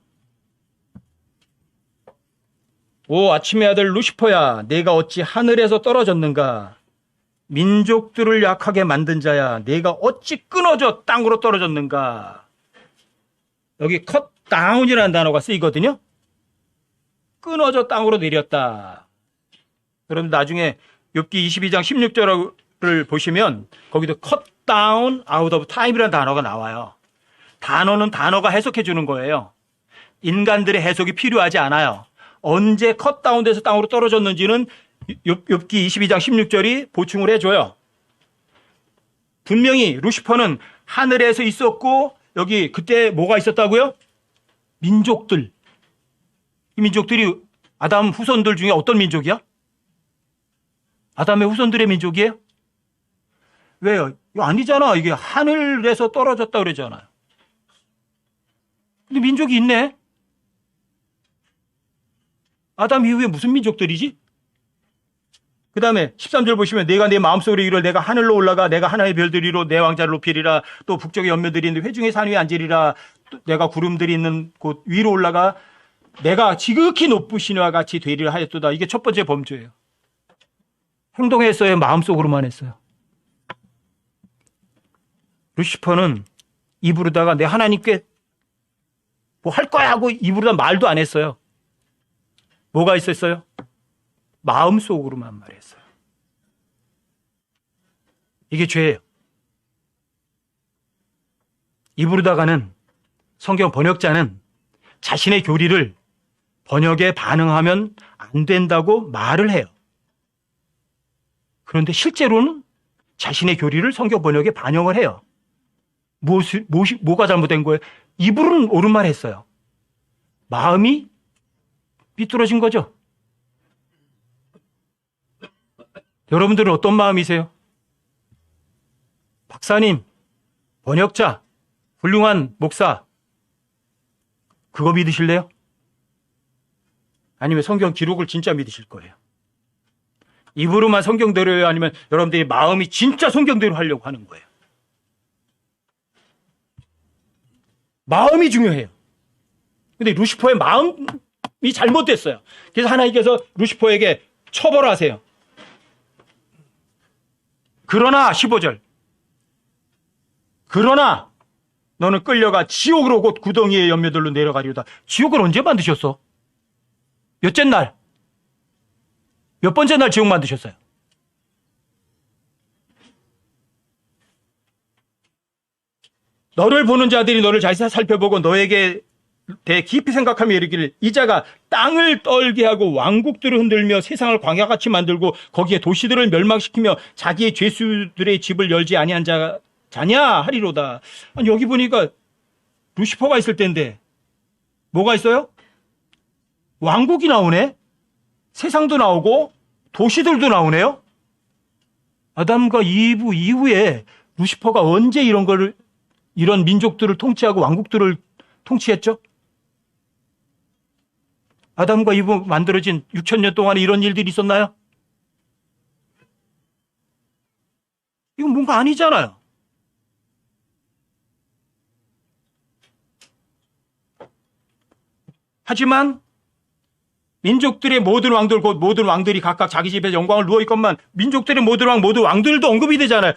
오 아침의 아들 루시퍼야, 내가 어찌 하늘에서 떨어졌는가? 민족들을 약하게 만든 자야, 내가 어찌 끊어져 땅으로 떨어졌는가? 여기 cut down이라는 단어가 쓰이거든요. 끊어져 땅으로 내렸다. 그럼 나중에 욥기 22장 16절을 보시면 거기도 cut down out of time이라는 단어가 나와요. 단어는 단어가 해석해 주는 거예요. 인간들의 해석이 필요하지 않아요. 언제 컷다운돼서 땅으로 떨어졌는지는 욥기 22장 16절이 보충을 해줘요. 분명히 루시퍼는 하늘에서 있었고 여기 그때 뭐가 있었다고요? 민족들. 이 민족들이 아담 후손들 중에 어떤 민족이야? 아담의 후손들의 민족이에요? 왜요? 이거 아니잖아. 이게 하늘에서 떨어졌다 그러잖아요. 근데 민족이 있네. 아담 이후에 무슨 민족들이지? 그 다음에 13절 보시면 내가 내 마음속으로 이르러 내가 하늘로 올라가 내가 하나의 별들 위로 내 왕자를 높이리라. 또 북쪽에 연면들이 있는데 회중의 산 위에 앉으리라. 또 내가 구름들이 있는 곳 위로 올라가 내가 지극히 높으신 이와 같이 되리라 하였도다. 이게 첫 번째 범죄예요. 행동했어요? 마음속으로만 했어요? 루시퍼는 입으로다가 내 하나님께 뭐 할 거야 하고 입으로다 말도 안 했어요. 뭐가 있었어요? 마음속으로만 말했어요. 이게 죄예요. 입으로다가는 성경 번역자는 자신의 교리를 번역에 반응하면 안 된다고 말을 해요. 그런데 실제로는 자신의 교리를 성경 번역에 반영을 해요. 뭐가 잘못된 거예요? 입으로는 옳은 말 했어요. 마음이 삐뚤어진 거죠. 여러분들은 어떤 마음이세요? 박사님, 번역자, 훌륭한 목사, 그거 믿으실래요? 아니면 성경 기록을 진짜 믿으실 거예요? 입으로만 성경대로예요? 아니면 여러분들이 마음이 진짜 성경대로 하려고 하는 거예요? 마음이 중요해요. 근데 루시퍼의 마음이 잘못됐어요. 그래서 하나님께서 루시퍼에게 처벌하세요. 그러나 15절. 그러나 너는 끌려가 지옥으로 곧 구덩이의 연매들로 내려가리로다. 지옥을 언제 만드셨어? 몇째 날? 몇 번째 날 지옥 만드셨어요? 너를 보는 자들이 너를 잘 살펴보고 너에게 대해 깊이 생각하며 이르기를 이자가 땅을 떨게 하고 왕국들을 흔들며 세상을 광야같이 만들고 거기에 도시들을 멸망시키며 자기의 죄수들의 집을 열지 아니한 자냐 하리로다. 아니, 여기 보니까 루시퍼가 있을 때인데 뭐가 있어요? 왕국이 나오네? 세상도 나오고 도시들도 나오네요? 아담과 이브 이후에 루시퍼가 언제 이런 민족들을 통치하고 왕국들을 통치했죠? 아담과 이브 만들어진 6,000년 동안에 이런 일들이 있었나요? 이건 뭔가 아니잖아요. 하지만 민족들의 모든 왕들, 곧 모든 왕들이 각각 자기 집에 영광을 누워있건만 민족들의 모든 왕들도 언급이 되잖아요.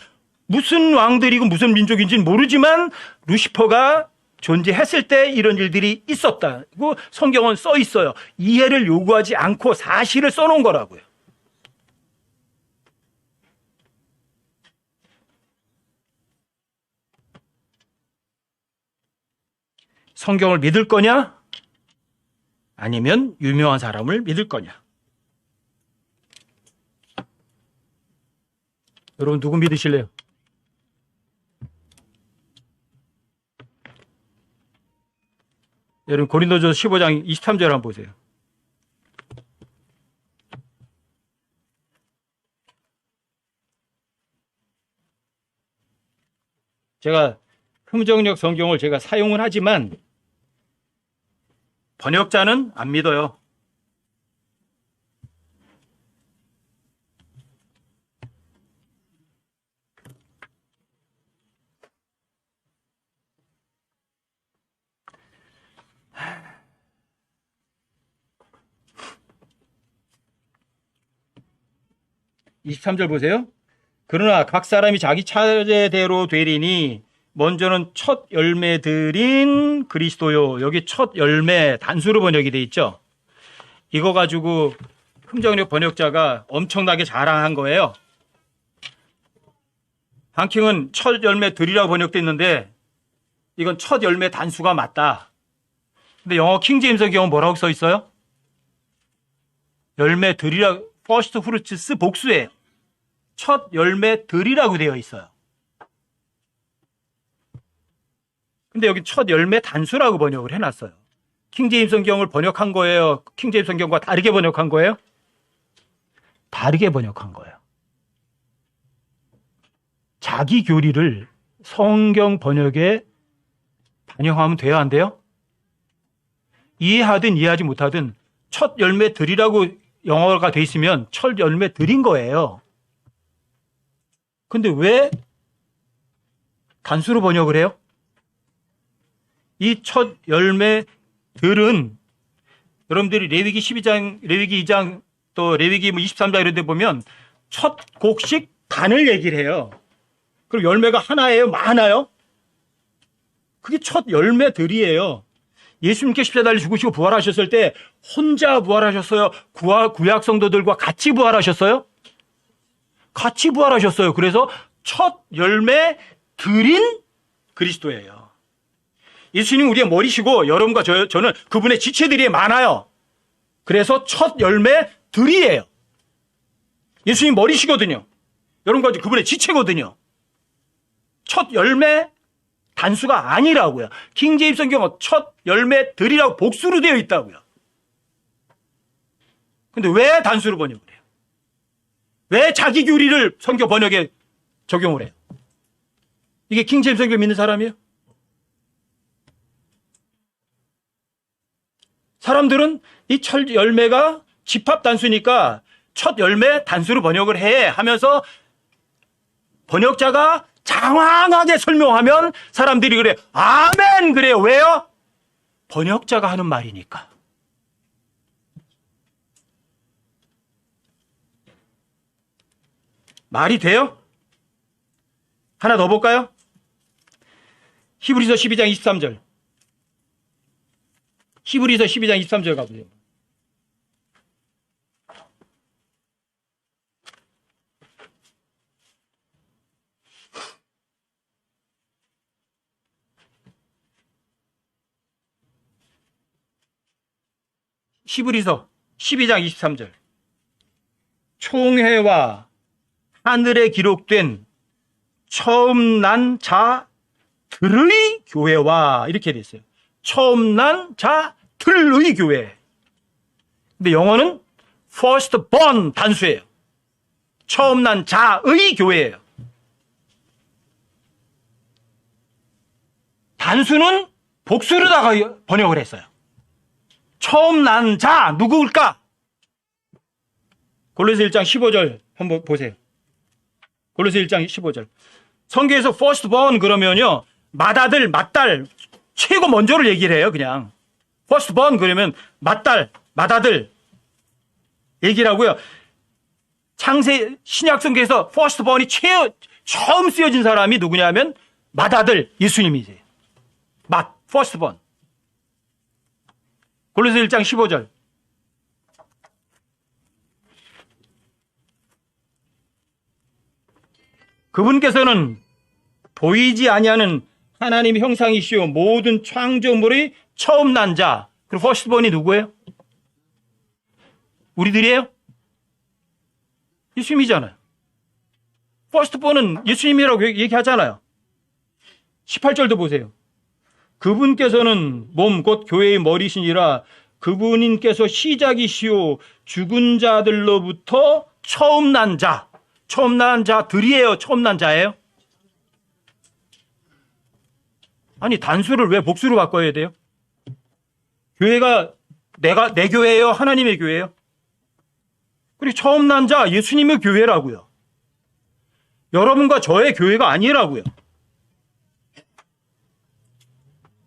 무슨 왕들이고 무슨 민족인지는 모르지만 루시퍼가 존재했을 때 이런 일들이 있었다고 성경은 써 있어요. 이해를 요구하지 않고 사실을 써놓은 거라고요. 성경을 믿을 거냐? 아니면 유명한 사람을 믿을 거냐? 여러분 누구 믿으실래요? 여러분 고린도전서 15장 23절 한번 보세요. 제가 흥정역 성경을 제가 사용을 하지만 번역자는 안 믿어요. (23절) 보세요. 그러나 각 사람이 자기 차례대로 되리니 먼저는 첫 열매들인 그리스도요. 여기 첫 열매 단수로 번역이 돼 있죠. 이거 가지고 흥정역 번역자가 엄청나게 자랑한 거예요. 한킹은 첫 열매들이라고 번역돼 있는데 이건 첫 열매 단수가 맞다. 근데 영어 킹제임스 성경은 뭐라고 써 있어요? 열매들이라 퍼스트 프루츠스 복수예요. 첫 열매들이라고 되어 있어요. 근데 여기 첫 열매 단수라고 번역을 해놨어요. 킹제임스 성경을 번역한 거예요? 킹제임스 성경과 다르게 번역한 거예요? 다르게 번역한 거예요. 자기 교리를 성경 번역에 반영하면 돼야 안 돼요? 이해하든 이해하지 못하든 첫 열매들이라고 영어가 돼 있으면 첫 열매들인 거예요. 근데 왜 단수로 번역을 해요? 이 첫 열매들은 여러분들이 레위기 12장, 레위기 2장, 또 레위기 23장 이런 데 보면 첫 곡식 단을 얘기를 해요. 그리고 열매가 하나예요? 많아요? 그게 첫 열매들이에요. 예수님께 십자가를 죽으시고 부활하셨을 때 혼자 부활하셨어요? 구약 성도들과 같이 부활하셨어요? 같이 부활하셨어요. 그래서 첫 열매들인 그리스도예요. 예수님 우리의 머리시고 여러분과 저는 그분의 지체들이 많아요. 그래서 첫 열매들이에요. 예수님 머리시거든요. 여러분과 그분의 지체거든요. 첫 열매들이에요. 단수가 아니라고요. 킹제임스 성경은 첫 열매들이라고 복수로 되어 있다고요. 근데 왜 단수로 번역을 해요? 왜 자기 교리를 성경 번역에 적용을 해요? 이게 킹제임스 성경 믿는 사람이에요? 사람들은 이 첫 열매가 집합 단수니까 첫 열매 단수로 번역을 해 하면서 번역자가 장황하게 설명하면 사람들이 그래. 아멘! 그래요. 왜요? 번역자가 하는 말이니까. 말이 돼요? 하나 더 볼까요? 히브리서 12장 23절. 히브리서 12장 23절 가보세요. 히브리서 12장 23절. 총회와 하늘에 기록된 처음 난 자들의 교회와 이렇게 돼 있어요. 처음 난 자들의 교회. 근데 영어는 first born 단수예요. 처음 난 자의 교회예요. 단수는 복수로다가 번역을 했어요. 처음 난 자 누구일까? 골로새 1장 15절 한번 보세요. 골로새 1장 15절. 성경에서 first born 그러면요. 맏아들, 맏딸 최고 먼저를 얘기를 해요. 그냥. first born 그러면 맏딸, 맏아들 얘기를 하고요. 창세 신약 성경에서 first born이 처음 쓰여진 사람이 누구냐면 맏아들 예수님이세요. first born. 골로새 1장 15절. 그분께서는 보이지 아니하는 하나님의 형상이시오 모든 창조물의 처음 난 자. 그리고 퍼스트본이 누구예요? 우리들이에요? 예수님이잖아요. 퍼스트본은 예수님이라고 얘기하잖아요. 18절도 보세요. 그분께서는 몸 곧 교회의 머리시니라. 그분께서 시작이시오 죽은 자들로부터 처음 난 자. 처음 난 자들이에요? 처음 난 자예요? 아니 단수를 왜 복수로 바꿔야 돼요? 교회가 내 교회예요? 하나님의 교회예요? 그리고 처음 난 자 예수님의 교회라고요. 여러분과 저의 교회가 아니라고요.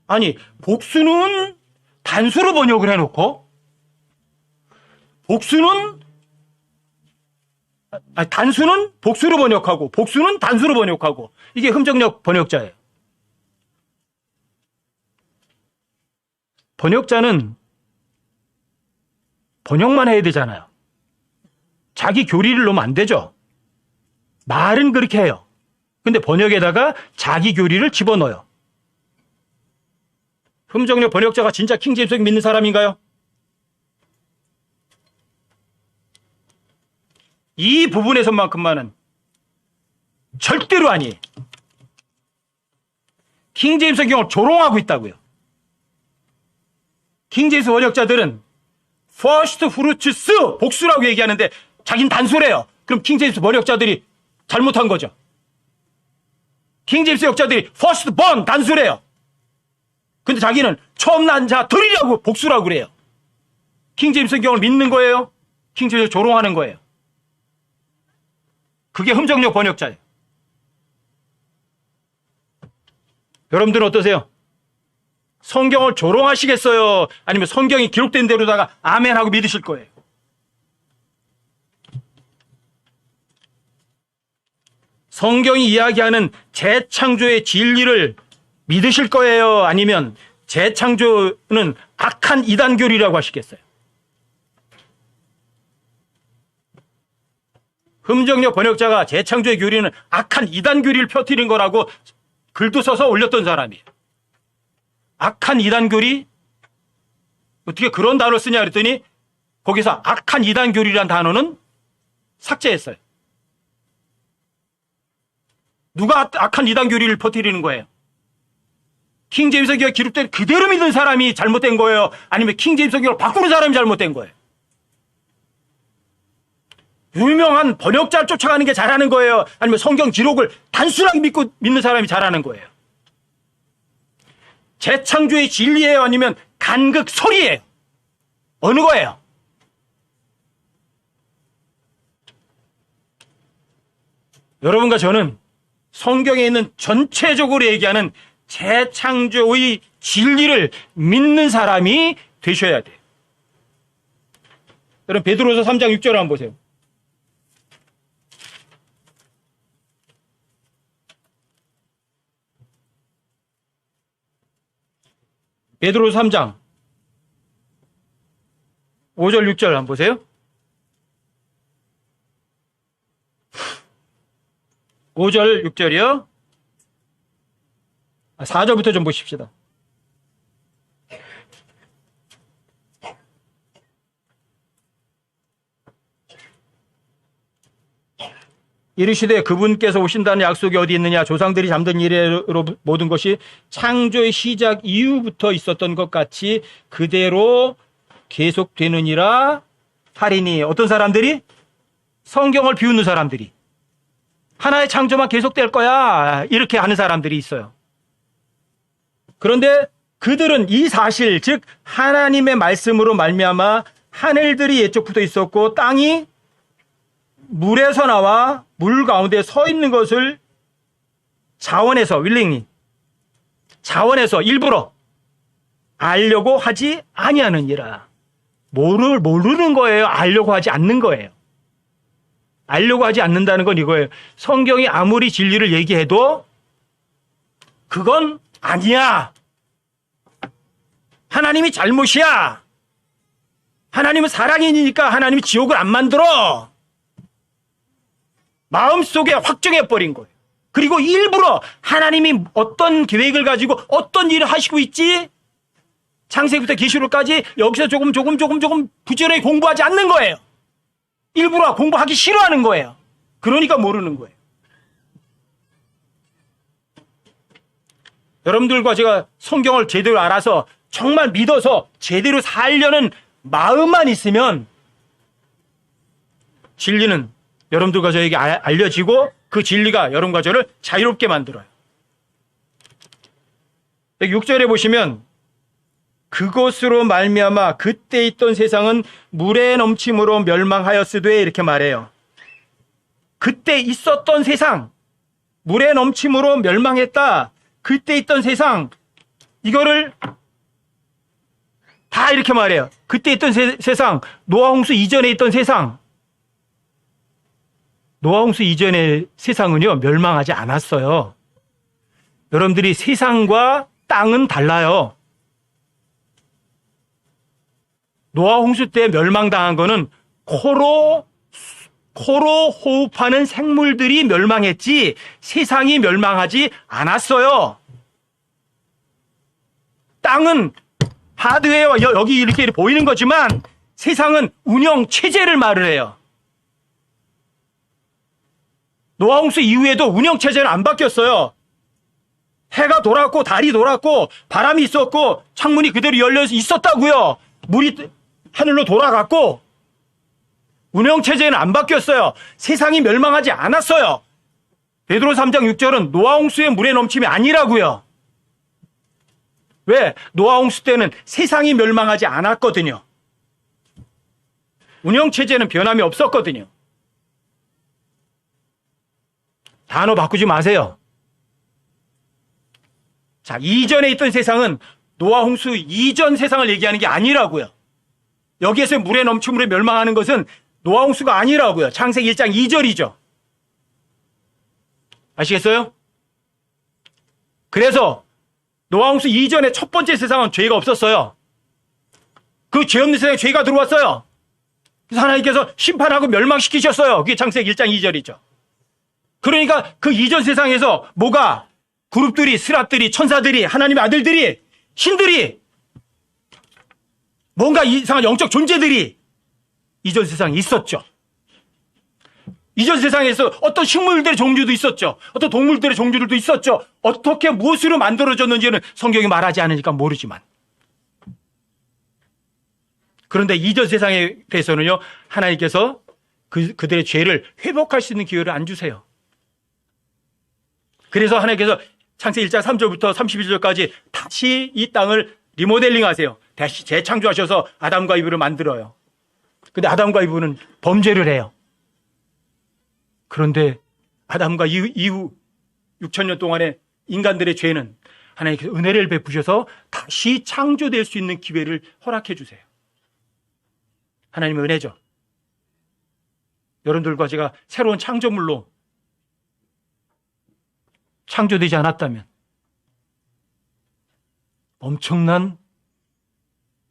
아니 복수는 단수로 번역을 해놓고 단수는 복수로 번역하고 복수는 단수로 번역하고 이게 흠정력 번역자예요. 번역자는 번역만 해야 되잖아요. 자기 교리를 놓으면 안 되죠. 말은 그렇게 해요. 근데 번역에다가 자기 교리를 집어넣어요. 흠정력 번역자가 진짜 킹제임스 믿는 사람인가요? 이 부분에서만큼만은 절대로 아니에요. 킹제임스 성경을 조롱하고 있다고요. 킹제임스 번역자들은 first fruits 복수라고 얘기하는데 자기는 단수래요. 그럼 킹제임스 번역자들이 잘못한 거죠. 킹제임스 역자들이 first born 단수래요. 근데 자기는 처음 난 자들이라고 복수라고 그래요. 킹제임스 성경을 믿는 거예요? 킹제임스를 조롱하는 거예요? 그게 흠정력 번역자예요. 여러분들은 어떠세요? 성경을 조롱하시겠어요? 아니면 성경이 기록된 대로다가 아멘 하고 믿으실 거예요? 성경이 이야기하는 재창조의 진리를 믿으실 거예요? 아니면 재창조는 악한 이단교리라고 하시겠어요? 흠정력 번역자가 재창조의 교리는 악한 이단교리를 펴뜨린 거라고 글도 써서 올렸던 사람이에요. 악한 이단교리? 어떻게 그런 단어를 쓰냐 그랬더니 거기서 악한 이단교리란 단어는 삭제했어요. 누가 악한 이단교리를 퍼뜨리는 거예요? 킹제임스 성경에 기록된 그대로 믿는 사람이 잘못된 거예요? 아니면 킹제임스 성경을 바꾸는 사람이 잘못된 거예요? 유명한 번역자를 쫓아가는 게 잘하는 거예요? 아니면 성경 기록을 단순하게 믿는 사람이 잘하는 거예요? 재창조의 진리예요? 아니면 간극 소리예요? 어느 거예요? 여러분과 저는 성경에 있는 전체적으로 얘기하는 재창조의 진리를 믿는 사람이 되셔야 돼요. 여러분 베드로서 3장 6절을 한번 보세요. 베드로서 3장 5절 6절 한번 보세요. 5절 6절이요. 4절부터 좀 보십시다. 이르시되 그분께서 오신다는 약속이 어디 있느냐? 조상들이 잠든 이래로 모든 것이 창조의 시작 이후부터 있었던 것 같이 그대로 계속되느니라 하리니. 어떤 사람들이? 성경을 비웃는 사람들이. 하나의 창조만 계속될 거야, 이렇게 하는 사람들이 있어요. 그런데 그들은 이 사실, 즉 하나님의 말씀으로 말미암아 하늘들이 옛적부터 있었고 땅이 물에서 나와 물 가운데 서 있는 것을 자원에서, 윌링리, 자원에서 일부러 알려고 하지 아니하느니라. 모르는 거예요? 알려고 하지 않는 거예요? 알려고 하지 않는다는 건 이거예요. 성경이 아무리 진리를 얘기해도 그건 아니야. 하나님이 잘못이야. 하나님은 사랑이니까 하나님이 지옥을 안 만들어. 마음속에 확정해버린 거예요. 그리고 일부러 하나님이 어떤 계획을 가지고 어떤 일을 하시고 있지? 창세기부터 계시록까지 여기서 조금 부지런히 공부하지 않는 거예요. 일부러 공부하기 싫어하는 거예요. 그러니까 모르는 거예요. 여러분들과 제가 성경을 제대로 알아서 정말 믿어서 제대로 살려는 마음만 있으면 진리는 여러분들과 저에게 알려지고 그 진리가 여러분과 저를 자유롭게 만들어요. 6절에 보시면 그것으로 말미암아 그때 있던 세상은 물에 넘침으로 멸망하였으되 이렇게 말해요. 그때 있었던 세상, 물에 넘침으로 멸망했다. 그때 있던 세상, 이거를 다 이렇게 말해요. 그때 있던 세상, 노아 홍수 이전에 있던 세상. 노아 홍수 이전의 세상은요, 멸망하지 않았어요. 여러분들이 세상과 땅은 달라요. 노아 홍수 때 멸망당한 거는 코로 호흡하는 생물들이 멸망했지 세상이 멸망하지 않았어요. 땅은 하드웨어 여기 이렇게 보이는 거지만 세상은 운영 체제를 말을 해요. 노아 홍수 이후에도 운영 체제는 안 바뀌었어요. 해가 돌았고 달이 돌았고 바람이 있었고 창문이 그대로 열려 있었다고요. 물이 하늘로 돌아갔고 운영 체제는 안 바뀌었어요. 세상이 멸망하지 않았어요. 베드로 3장 6절은 노아 홍수의 물에 넘침이 아니라고요. 왜? 노아 홍수 때는 세상이 멸망하지 않았거든요. 운영 체제는 변함이 없었거든요. 단어 바꾸지 마세요. 자, 이전에 있던 세상은 노아 홍수 이전 세상을 얘기하는 게 아니라고요. 여기에서 물에 넘침으로 멸망하는 것은 노아 홍수가 아니라고요. 창세기 1장 2절이죠. 아시겠어요? 그래서 노아 홍수 이전의 첫 번째 세상은 죄가 없었어요. 그 죄 없는 세상에 죄가 들어왔어요. 그래서 하나님께서 심판하고 멸망시키셨어요. 그게 창세기 1장 2절이죠. 그러니까 그 이전 세상에서 뭐가 그룹들이, 스랍들이, 천사들이, 하나님의 아들들이, 신들이, 뭔가 이상한 영적 존재들이 이전 세상에 있었죠. 이전 세상에서 어떤 식물들의 종류도 있었죠. 어떤 동물들의 종류들도 있었죠. 어떻게 무엇으로 만들어졌는지는 성경이 말하지 않으니까 모르지만. 그런데 이전 세상에 대해서는요, 하나님께서 그들의 죄를 회복할 수 있는 기회를 안 주세요. 그래서 하나님께서 창세기 1장 3절부터 31절까지 다시 이 땅을 리모델링 하세요. 다시 재창조하셔서 아담과 이브를 만들어요. 근데 아담과 이브는 범죄를 해요. 그런데 아담과 이후 6천년 동안의 인간들의 죄는 하나님께서 은혜를 베푸셔서 다시 창조될 수 있는 기회를 허락해 주세요. 하나님의 은혜죠. 여러분들과 제가 새로운 창조물로 창조되지 않았다면 엄청난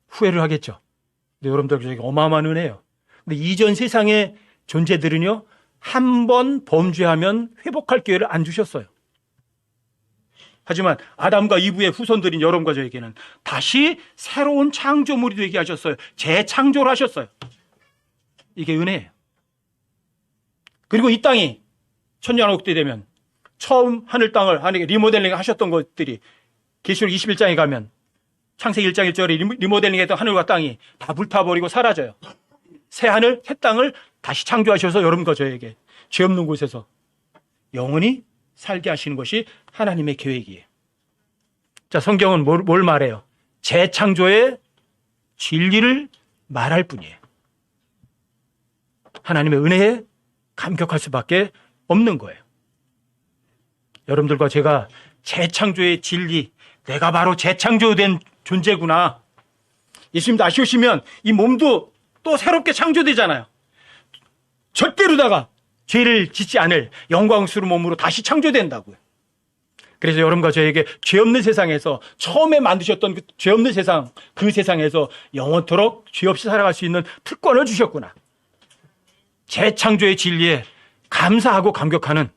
후회를 하겠죠. 근데 여러분들에게 어마어마한 은혜예요. 근데 이전 세상의 존재들은요, 한 번 범죄하면 회복할 기회를 안 주셨어요. 하지만 아담과 이브의 후손들인 여러분과 저에게는 다시 새로운 창조물이 되게 하셨어요. 재창조를 하셨어요. 이게 은혜예요. 그리고 이 땅이 천년왕국 때 되면 처음 하늘 땅을 하나님께 리모델링 하셨던 것들이 계시록 21장에 가면 창세기 1장 1절에 리모델링했던 하늘과 땅이 다 불타버리고 사라져요. 새 하늘, 새 땅을 다시 창조하셔서 여러분과 저에게 죄 없는 곳에서 영원히 살게 하시는 것이 하나님의 계획이에요. 자, 성경은 뭘 말해요? 재창조의 진리를 말할 뿐이에요. 하나님의 은혜에 감격할 수밖에 없는 거예요. 여러분들과 제가 재창조의 진리, 내가 바로 재창조된 존재구나. 예수님 다시 오시면 이 몸도 또 새롭게 창조되잖아요. 절대로다가 죄를 짓지 않을 영광스러운 몸으로 다시 창조된다고요. 그래서 여러분과 저에게 죄 없는 세상에서 처음에 만드셨던 그 죄 없는 세상, 그 세상에서 영원토록 죄 없이 살아갈 수 있는 특권을 주셨구나. 재창조의 진리에 감사하고 감격하는